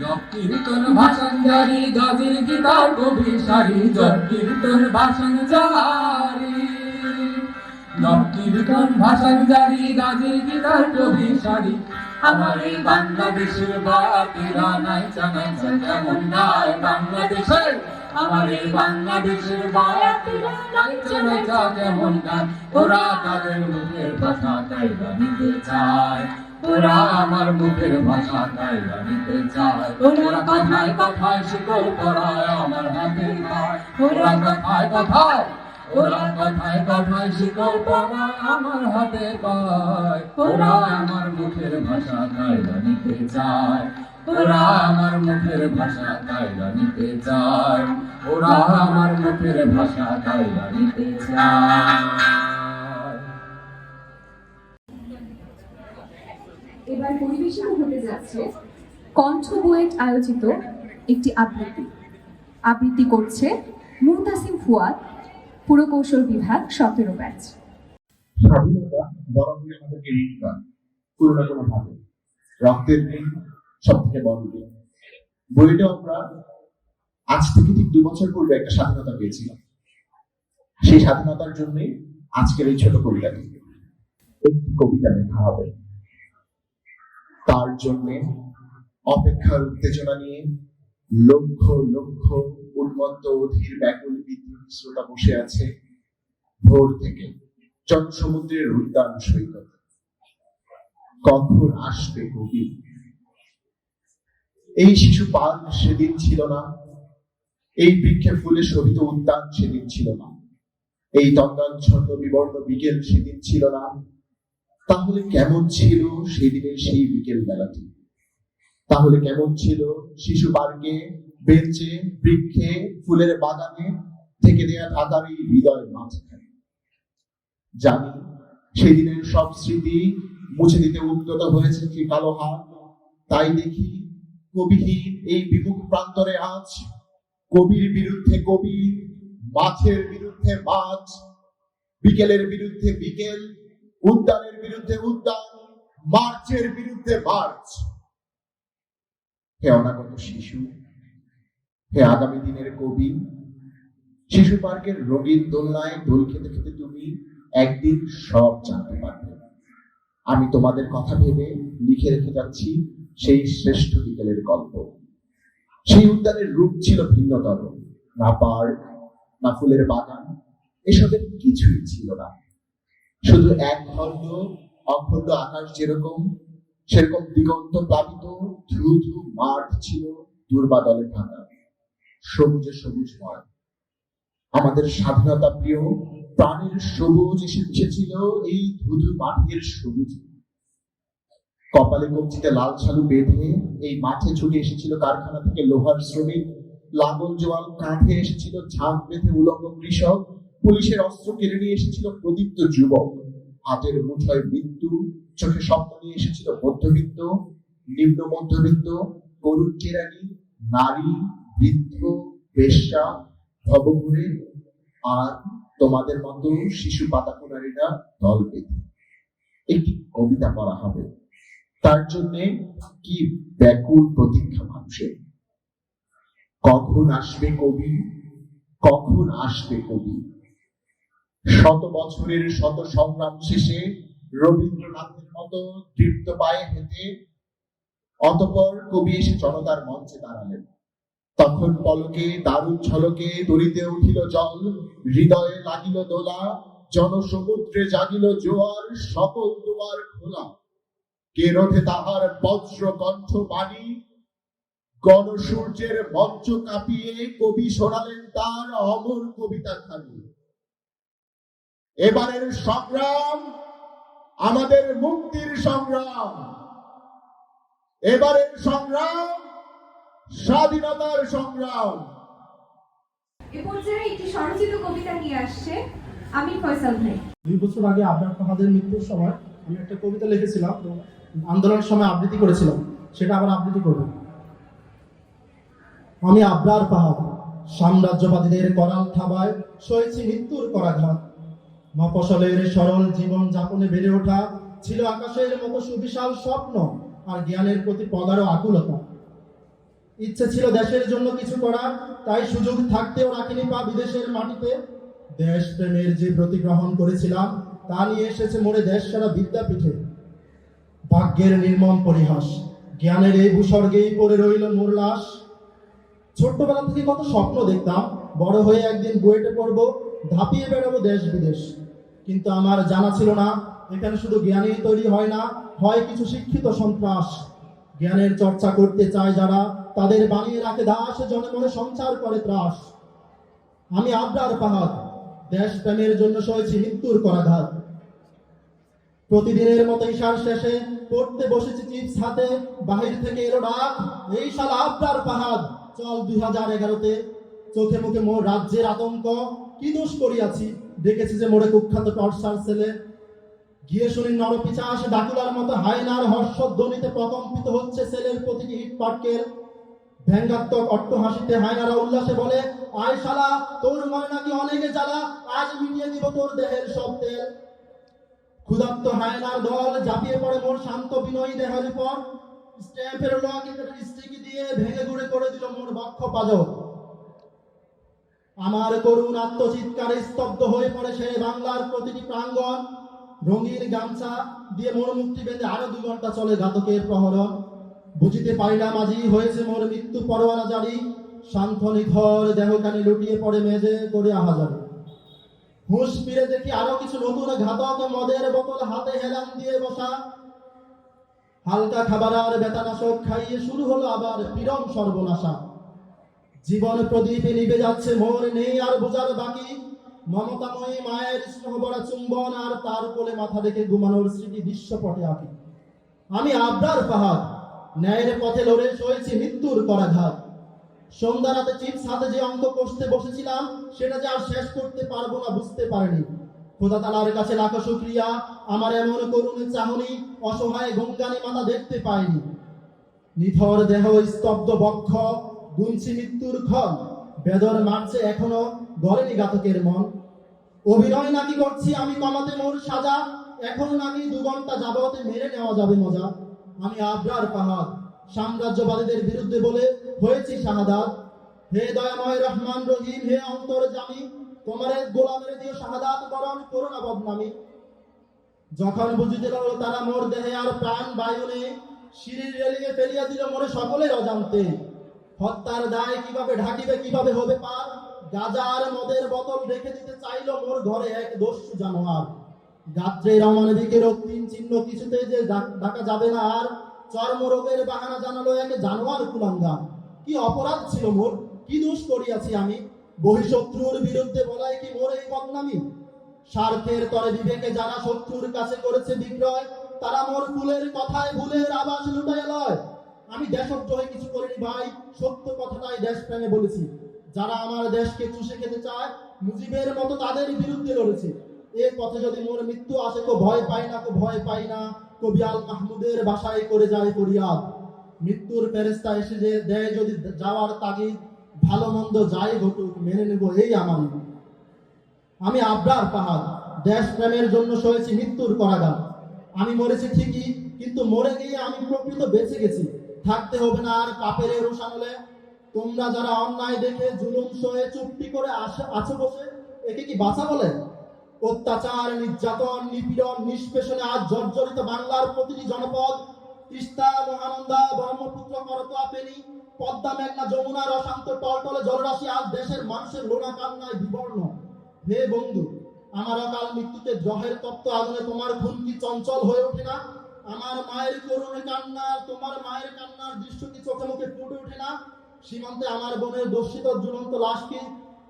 জপ কীর্তন ভাষণ জারি গাজীর গীতার কবি সারি, জপ কীর্তন ভাষণ জারি, জপ কীর্তন ভাষণ জারি গাজীর গীতার কবি সারি, আমার এই বাংলাদেশের বাতিরা নাইচা নাইচা কেমন গায় বাংলাদেশের, আমার এই বাংলাদেশের বাতিরা নাইচা নাইচা কেমন গায়, ওরা তাদের মুখের ভাষা কাইলা নিতে চায়, ওরা আমার মুখের ভাষা কাইলা নিতে চায়, ওরা কথায় কথায় শিকল পরায় আমার হাতে খায়, ওরা কথায় কথায়, ওরা কথায় কথায় শিকল পরায় আমার হাতে পায়, ওরা আমার মুখের ভাষা কাইলা নিতে চায়, ওরা আমার মুখের ভাষা কাইলা নিতে চায়, ওরা আমার মুখের ভাষা কাইলা নিতে চায়। এবার পরিবেশিত হতে যাচ্ছে কণ্ঠ বুয়েট আয়োজিত একটি আবৃত্তি। আবৃত্তি করছে মুনতাসিম ফুয়াদ, পুরকৌশল বিভাগ 17 ব্যাচ। স্বাধীনতা বরাবরই আমাদেরকে ঋণ পায় কোনো না কোনো ভাবে, রক্তের ঋণ সব থেকে বড় ঋণ। বইটা আমরা আজ থেকে ঠিক 2 বছর পূর্বে একটা স্বাধীনতা পেয়েছিলাম, সেই স্বাধীনতার জন্যই আজকের এই ছোট কবিতাটি। একটি কবিতা লেখা হবে, তার জন্যে অপেক্ষার উত্তেজনা নিয়ে লক্ষ লক্ষ উন্মত্ত অধীর ব্যাকুল বিদ্রোহী শ্রোতা বসে আছে ভোর থেকে জনসমুদ্রের উদ্যান সৈকত। কখন আসবে কবি? এই শিশু পাল সেদিন ছিল না, এই বৃক্ষে ফুলে শোভিত উদ্যান সেদিন ছিল না, এই তন্দ্রাচ্ছন্ন বিবর্ণ বিকেল সেদিন ছিল না। তাহলে কেমন ছিল সেদিনের সেই বিকেল বেলাটি? তাহলে কেমন ছিল শিশু পার্কে, বেঞ্চে, বৃক্ষে, ফুলের বাগানে থেকে দেয়া ঢাকার এই হৃদয় মাঝখানে? জানি সেদিনের সব স্মৃতি মুছে দিতে উদ্যত হয়েছে কি কালো হাত। তাই দেখি কবিহীন এই বিমুখ প্রান্তরে আজ কবির বিরুদ্ধে কবি, মাছের বিরুদ্ধে মাছ, বিকেলের বিরুদ্ধে বিকেল, উদ্যানের বিরুদ্ধে উদ্যান, মার্চের বিরুদ্ধে মার্চ। হে অনাগত শিশু, হে আগামী দিনের কবি, শিশু পার্কের রঙিন দোলনায় দোল খেতে খেতে তুমি একদিন সব জানতে পারবে। আমি তোমাদের কথা ভেবে লিখে রেখে যাচ্ছি সেই শ্রেষ্ঠ বিকেলের গল্প। সেই উদ্যানের রূপ ছিল ভিন্নতর, না পার্ক, না ফুলের বাগান, এসবের কিছুই ছিল না। শুধু এক খণ্ড অখণ্ড আকাশ যেরকম, সেরকম দিগন্ত প্লাবিত ধু ধু মাঠ ছিল দুর্বাদলে ঢাকা, সবুজে সবুজময়। আমাদের স্বাধীনতা প্রিয় প্রাণের সবুজ এসেছিল এই ধুধু মাঠের সবুজ। কপালে কবজিতে লাল শালু বেঁধে এই মাঠে ছুটে এসেছিল কারখানা থেকে লোহার শ্রমিক, লাঙল জোয়াল কাঁধে এসেছিল ঝাঁক বেঁধে উলঙ্গ কৃষক, পুলিশের অস্ত্র কেড়ে নিয়ে এসেছিল প্রদীপ্ত যুবক, হাতের মুঠোয় মৃত্যু, চোখে স্বপ্ন নিয়ে এসেছিল মধ্যবিত্ত, নিম্ন মধ্যবিত্ত, করুণ কেরানি, নারী, বৃদ্ধ, বেশ্যা, ভবঘুরে, আর তোমাদের মতো শিশু পাতাকুনারীরা দল বেঁধে একটি কবিতা পড়া হবে। তার জন্য কি ব্যাকুল প্রতীক্ষা মানুষের। কখন আসবে কবি, কখন আসবে কবি। শত বছরের শত সংগ্রাম শেষে রবীন্দ্রনাথের মতো তৃপ্ত পায়ে হেঁটে অতঃপর কবি এসে জনতার মঞ্চে দাঁড়ালেন। তখন পলকে দারুণ ঝলকে তরিতে উঠিল জল, হৃদয়ে লাগিল দোলা, জনসমুদ্রে জাগিল জোয়ার, সকল দুয়ার খোলা। কে রোধে তাহার বজ্র কণ্ঠ বাণী, গণসূর্যের মঞ্চ কাঁপিয়ে কবি শোনালেন তার অমর কবিতা খানি। এবারের সংগ্রাম আমাদের মুক্তির সংগ্রাম, এবারের সংগ্রাম স্বাধীনতার সংগ্রাম। এ পর্যায়ে একটি স্বরচিত কবিতা নিয়ে আসছে আমি ফয়সাল ভাই। 2 বছর আগে আবরার ফাহাদের মৃত্যুর সময় আমি একটা কবিতা লিখেছিলাম, আন্দোলনের সময় আবৃত্তি করেছিলাম, সেটা আবার আবৃত্তি করব। আমি আবরার ফাহাদ, সাম্রাজ্যবাদীদের করাল থাবায় সয়েছি মৃত্যুর করাঘাত। মফস্বলের সরল জীবন যাপনে বেড়ে ওঠা ছিল আকাশের মতো সুবিশাল স্বপ্ন, আর জ্ঞানের প্রতি প্রগাঢ় আকুলতা। ইচ্ছে ছিল দেশের জন্য কিছু করার, তাই সুযোগ থাকতেও রাখিনি পা বিদেশের মাটিতে। দেশ প্রেমের যে প্রতিগ্রহণ করেছিলাম তা নিয়ে এসেছে মোড়ে দেশ সারা বিদ্যাপীঠে। ভাগ্যের নির্মম পরিহাস, জ্ঞানের এই ভূস্বর্গেই পড়ে রইল মোর লাশ। ছোট্টবেলা থেকে কত স্বপ্ন দেখতাম, বড় হয়ে একদিন বুয়েটে পড়বো, ধাপিয়ে বেড়াবো দেশ বিদেশ। কিন্তু আমার জানা ছিল না এখানে শুধু জ্ঞানী তৈরি হয় না, হয় কিছু শিক্ষিত সন্ত্রাস। জ্ঞানের চর্চা করতে চায় যারা, তাদের বানিয়ে রাখে দাস, জনে মনে সঞ্চার করে ত্রাস। আমি আবরার ফাহাদ, দেশ প্রেমের জন্য সয়েছি মৃত্যুর করাঘাত। প্রতিদিনের মতো ঈশার শেষে পড়তে বসেছি চিপস হাতে, বাহির থেকে এলো ডাক, এই শালা আবরার ফাহাদ চল 2011-তে। চোখে মুখে মোর রাজ্যের আতঙ্ক, কি দোষ করিয়াছি, দেখেছি যে মোড়ে কুখ্যাত টর্চার ছেলে। গিয়ে শুনি নরপিচাস ডাকুলার মতো হায়নার হর্ষধ্বনিতে প্রকম্পিত হচ্ছে ছেলের প্রতিটি ইট পাটকেল। ব্যঙ্গাত্মক অট্ট হাসিতে হায়নারা উল্লাসে বলে, আয় শালা তোর মনে নাকি অনেকে জ্বালা, আজ মিটিয়ে দিব তোর দেহের সব তেল। ক্ষুধার্ত হায়নার দল ঝাঁপিয়ে পড়ে মোর শান্ত বিনয়ী দেহের উপর, স্ট্যাম্পের স্টিকি দিয়ে ভেঙে গুঁড়ে করে দিল মোর বক্ষ পাজর। আমার করুণ আত্মচিৎকারে স্তব্ধ হয়ে পড়ে সে বাংলার প্রতিটি প্রাঙ্গণ। রঙিন গামছা দিয়ে মোর মুক্তি বেঁধে আরো 2 ঘন্টা চলে ঘাতকের প্রহরণ। বুঝিতে পারিলাম আজি হয়েছে মোর মৃত্যু পরোয়ানা জারি, শান্ত নিথর দেহখানি লুটিয়ে পড়ে মেজে করে আহাজারি। হুঁশ ফিরে দেখি আরো কিছু নতুন ঘাতক মদের বোতল হাতে হেলান দিয়ে বসা। হালকা খাবার আর বেতানাশক খাইয়ে শুরু হলো আবার পীড়ন সর্বনাশা। জীবন প্রদীপে নিভে যাচ্ছে মোর, নেই আর বোঝার বাকি। মমতাময়ী মায়ের স্নেহভরা চুম্বন, আর তার কোলে মাথা রেখে ঘুমানোর স্মৃতি দৃশ্যপটে আঁকি। আমি আবরার ফাহাদ, ন্যায়ের পথে লড়ে সয়েছি মৃত্যুর করাঘাত। সন্ধ্যা রাতে চিপস হাতে যে অঙ্ক কষতে বসেছিলাম, সেটা যে আর শেষ করতে পারবো না বুঝতে পারিনি। খোদা তাআলার কাছে লাখো শুকরিয়া, আমার এমন করুণ চাহনি অসহায় গঙ্গানি মাথা দেখতে পাইনি। নিথর দেহ স্তব্ধ বক্ষ, গুনছি মৃত্যুর ক্ষণ, বেদর মারছে এখনো গড়েনি ঘাতকের মন। অভিনয় নাকি করছি আমি কমাতে মোর সাজা, এখনো নাকি 2 ঘন্টা যাবতে মেরে নেওয়া যাবে মজা। আমি আবরার ফাহাদ, সাম্রাজ্যবাদীদের বিরুদ্ধে বলে হয়েছি শাহাদাত। হে দয়াময় রহমান রহিম, হে অন্তর্যামী, তোমার গোলামের দিও শাহাদাত বরণ করো না বদনামি। যখন বুঝিতে লাগলো তারা মোর দেহে আর প্রাণ বায়ু নেই, সিঁড়ির রেলিংয়ে ফেলিয়া দিল মোরে সকলের অজান্তে। হত্যার দায় কিভাবে ঢাকিবে, কিভাবে হবে পার, গাজার মদের বোতল রেখে দিতে চাইলো মোর ঘরে এক দস্যু জানোয়ার। গাত্রের অমানবিকের রক্তিম চিহ্ন কিছুতে যে ঢাকা যাবে না আর, চর্মরোগের বাহানা জানালো এক জানোয়ার কুলাঙ্গার। কি অপরাধ ছিল মোর, কি দোষ করিয়াছি আমি, বহিঃশত্রুর বিরুদ্ধে বলাই কি মোর এই বদনামি। স্বার্থের তরে বিবেকে যারা শত্রুর কাছে করেছে বিক্রয়, তারা মোর ফুলের কথায় ভুলের আবাস লুটাইয়া লয়। আমি দেশদ্রোহে কিছু করিনি ভাই, সত্য কথাটাই দেশপ্রেমে বলেছি। যারা আমার দেশকে চুষে খেতে চায় মুজিবের মতো তাদের বিরুদ্ধে লড়েছে। এর পথে যদি মোর মৃত্যু আসে কো ভয় পাই না, কো ভয় পাই না, কবি আল মাহমুদের বাসায় করে যায় ফরিয়াদ। মৃত্যুর ফেরেস্তা এসে যে দেয় যদি যাওয়ার তাগিদ, ভালো মন্দ যাই ঘটুক মেনে নেব এই আমার ঈদ। আমি আবরার পাহাড়, দেশ প্রেমের জন্য সয়েছি মৃত্যুর কারাগার। আমি মরেছি ঠিকই, কিন্তু মরে গিয়ে আমি প্রকৃত বেঁচে গেছি। থাকতে হবে না আর পাপের রোশানলে। তোমরা যারা অন্যায় দেখে জুলুম সয়ে চুপটি করে আছো বসে, একে কি বাঁচা বলে? অত্যাচার, নির্যাতন, নিপীড়ন, নিষ্পেষণে আজ জর্জরিত বাংলার প্রতিটি জনপদ। তিস্তা, মহানন্দা, ব্রহ্মপুত্র, করতোয়া, ফেনী, পদ্মা, মেঘনা, যমুনার অশান্ত টলটলে জলরাশি আজ দেশের মানুষের লোনা কান্নায় বিবর্ণ। হে বন্ধু, আমার অকাল মৃত্যুতে জহের তপ্ত আগুনে তোমার খুন কি চঞ্চল হয়ে ওঠে না? আমার মায়ের করুণে কান্না, তোমার মায়ের কান্নার দৃশ্য কি চোখে মুখে ফুটে ওঠে না? সীমান্তে আমার বোনের দর্শিত ঝুলন্ত লাশ কি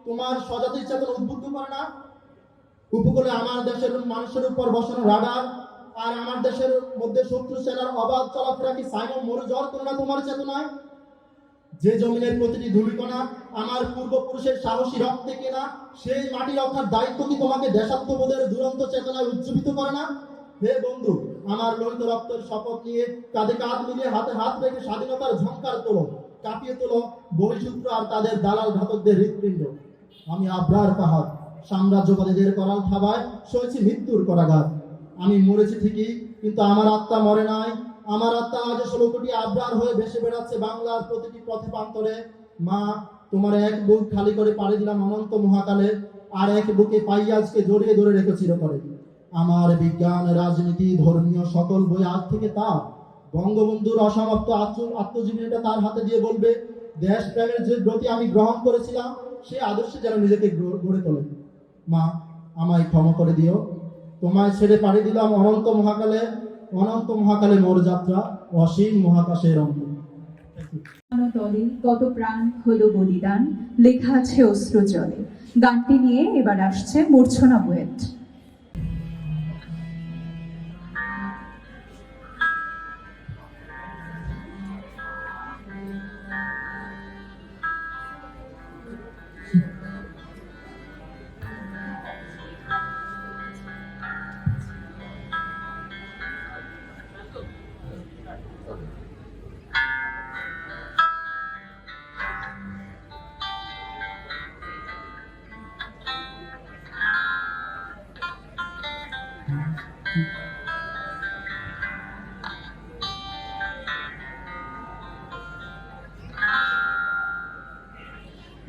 তোমার স্বজাতির চেতনা উদ্বুদ্ধ করে না? উপকূলে আমার দেশের মানুষের উপর বসানো রাডার আর আমার দেশের মধ্যে শত্রু সেনার অবাধ চলাফেরা কি সাইমন মরুজল করে না তোমার চেতনায়? যে জমিনের প্রতিটি ধূলিকণা আমার পূর্বপুরুষের সাহসী রক্তে কেনা, সেই মাটি রক্ষার দায়িত্ব কি তোমাকে দেশাত্মবোধের দুরন্ত চেতনায় উজ্জীবিত করে না? হে বন্ধু, আমার লোহিত রক্তের শপথ নিয়ে কাঁধে কাঁধ মিলিয়ে হাতে হাত রেখে স্বাধীনতার ঝংকার তোলো, কাঁপিয়ে তোলো বহিঃশত্রু আর তাদের দালাল ঘাতকদের হৃৎপিণ্ড। আমি আবরার পাহাড়, সাম্রাজ্যবাদীদের করাল থাবায় সয়েছি মৃত্যুর কারাগার। আমি মরেছি ঠিকই, কিন্তু আমার আত্মা মরে নাই। আমার আত্মা আজ 16 কোটি আবরার হয়ে ভেসে বেড়াচ্ছে বাংলার প্রতিটি পথে প্রান্তরে। মা, তোমার এক বুক খালি করে পাড়ি দিলাম অনন্ত মহাকালে, আর এক বুকে পাইয়াজকে জড়িয়ে ধরে রেখেছিল চিরতরে। আমার বিজ্ঞান, রাজনীতি, ধর্মীয় সকল বই আজ থেকে তার। বঙ্গবন্ধুর অসমাপ্ত আত্মজীবনীটা তার হাতে দিয়ে বলবে, দেশ প্রেমের যে ব্রতি আমি গ্রহণ করেছিলাম সে আদর্শে যেন নিজেকে গড়ে তোলে। মা, আমায় ক্ষমা করে দিও। তোমায় ছেড়ে পাড়ি দিলাম অনন্ত মহাকালে, অনন্ত মহাকালে মোর যাত্রা অসীম মহাকাশের অন্ত। তলে কত প্রাণ হলো বলিদান, লেখা আছে অশ্রু জলে। গানটি নিয়ে এবার আসছে মূর্ছনা বুয়েট।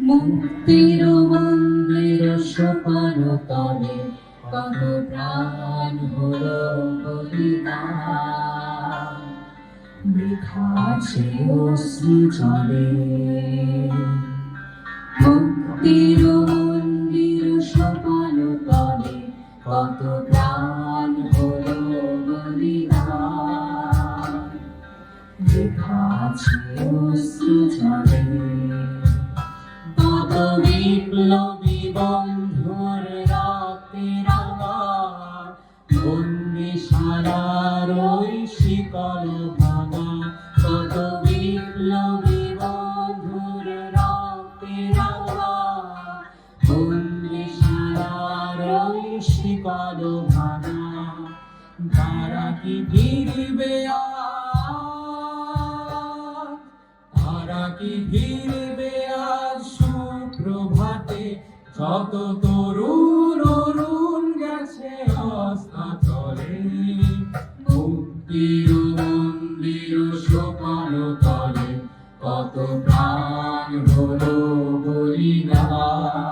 মুক্তির মন্দির সোপান তলে কত প্রাণ হলো বলিদান, বৃথা আছে অশ্রু জলে। মুক্তির মন্দির সোপান তলে কত প্রাণ হলো বলিদান, বৃথা আছে অশ্রু জলে। কত বিপ্লবী বন্ধুর রাতে রাঙা, বন্দি সারার ওই শিকল ভাঙা। কত বিপ্লবী বন্ধুর রাতে রাঙা, বন্দি সারার ওই শিকল ভাঙা। তারা কি ফিরবে আজ, তারা কি ফিরবে আজ সুপ্রভাতে? যত তরুণ অরুণ গেছে অস্তাচলে, মুক্তির মন্দির সোপান তলে কত প্রাণ হলো বলিদান,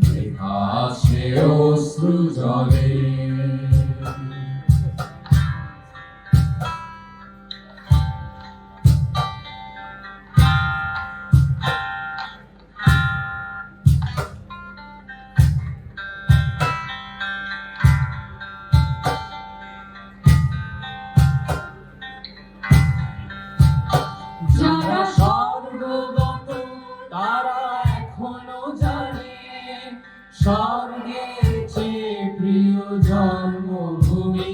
বৃথা আছে অশ্রু জলে। যারা স্বর্গগত তারা এখনো জানে, স্বর্গের চেয়ে প্রিয় জন্মভূমি।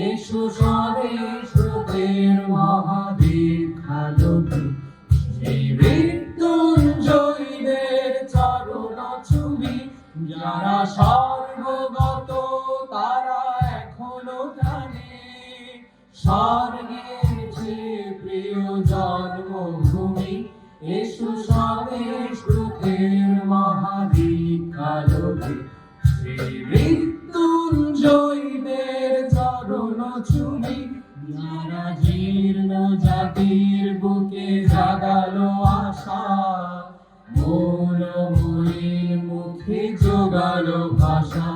এসো স্বদেশ হতের মহাদীক্ষালোকে, সেই মৃত্যুঞ্জয় এসো স্বদেশ সুখের মহাদীক্ষালোকে শ্রী মৃত্যুঞ্জয়ীদের চরণ চুমি যারা জীর্ণ জাতির বুকে জাগালো আশা মৌলময়ীর মুখে জোগালো ভাষা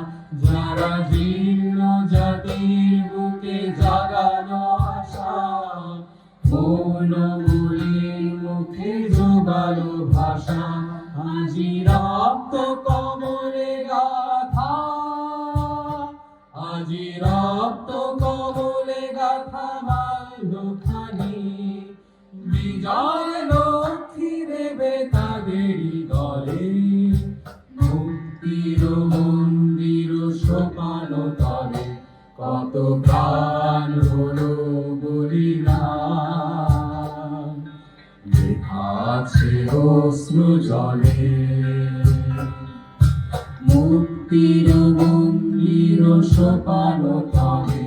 যারা জীর্ণ জাতির বুকে জাগালো আশা মৌলময়ীর মুখে জোগালো ভাষা আজি রক্ত কমলে গাথা আজি রক্ত কমলে গাথা মাল্যখানি বিজয় লক্ষ্মী দেবে তাদেরই দলে মুক্তির মন্দির সোপানো তলে কত প্রাণ হলো বলিদান লেখা আছে অশ্রু জলে মুক্তির মন্দির সোপানো তলে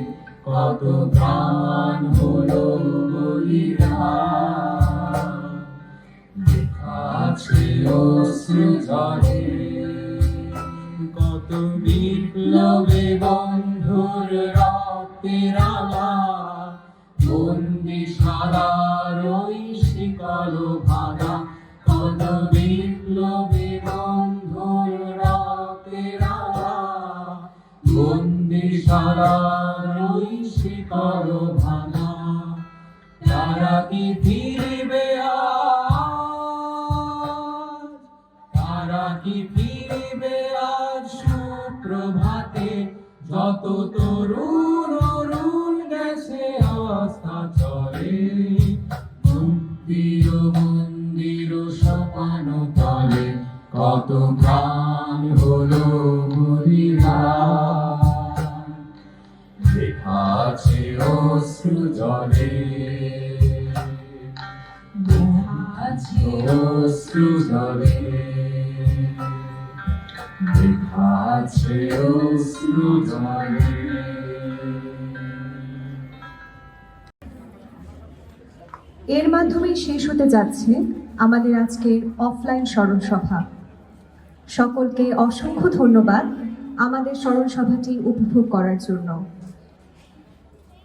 কত প্রাণ হলো বলিদান লেখা আছে অশ্রু জলে কত বিপ্লবে বন্ধুর রক্তে রাঙা বন্দি সাদার ওই শিকল ভাঙা কত বিপ্লবে বন্ধুর রক্তে রাঙা বন্দি সাদার ওই শিকল ভাঙা তারা কি ফিরবে আজ তারা কি ফিরবে আজ সুপ্রভাতে যত তরুণ অরুণ গেছে আস্থা চলে মুক্তির মন্দির সোপানো তলে কত প্রাণ হলো বলিদান লেখা আছে অশ্রু জলে অশ্রু জলে লেখা আছে অশ্রু জলে। এর মাধ্যমেই শেষ হতে যাচ্ছে আমাদের আজকের অফলাইন স্মরণ সভা। সকলকে অসংখ্য ধন্যবাদ আমাদের স্মরণ সভাটি উপভোগ করার জন্য।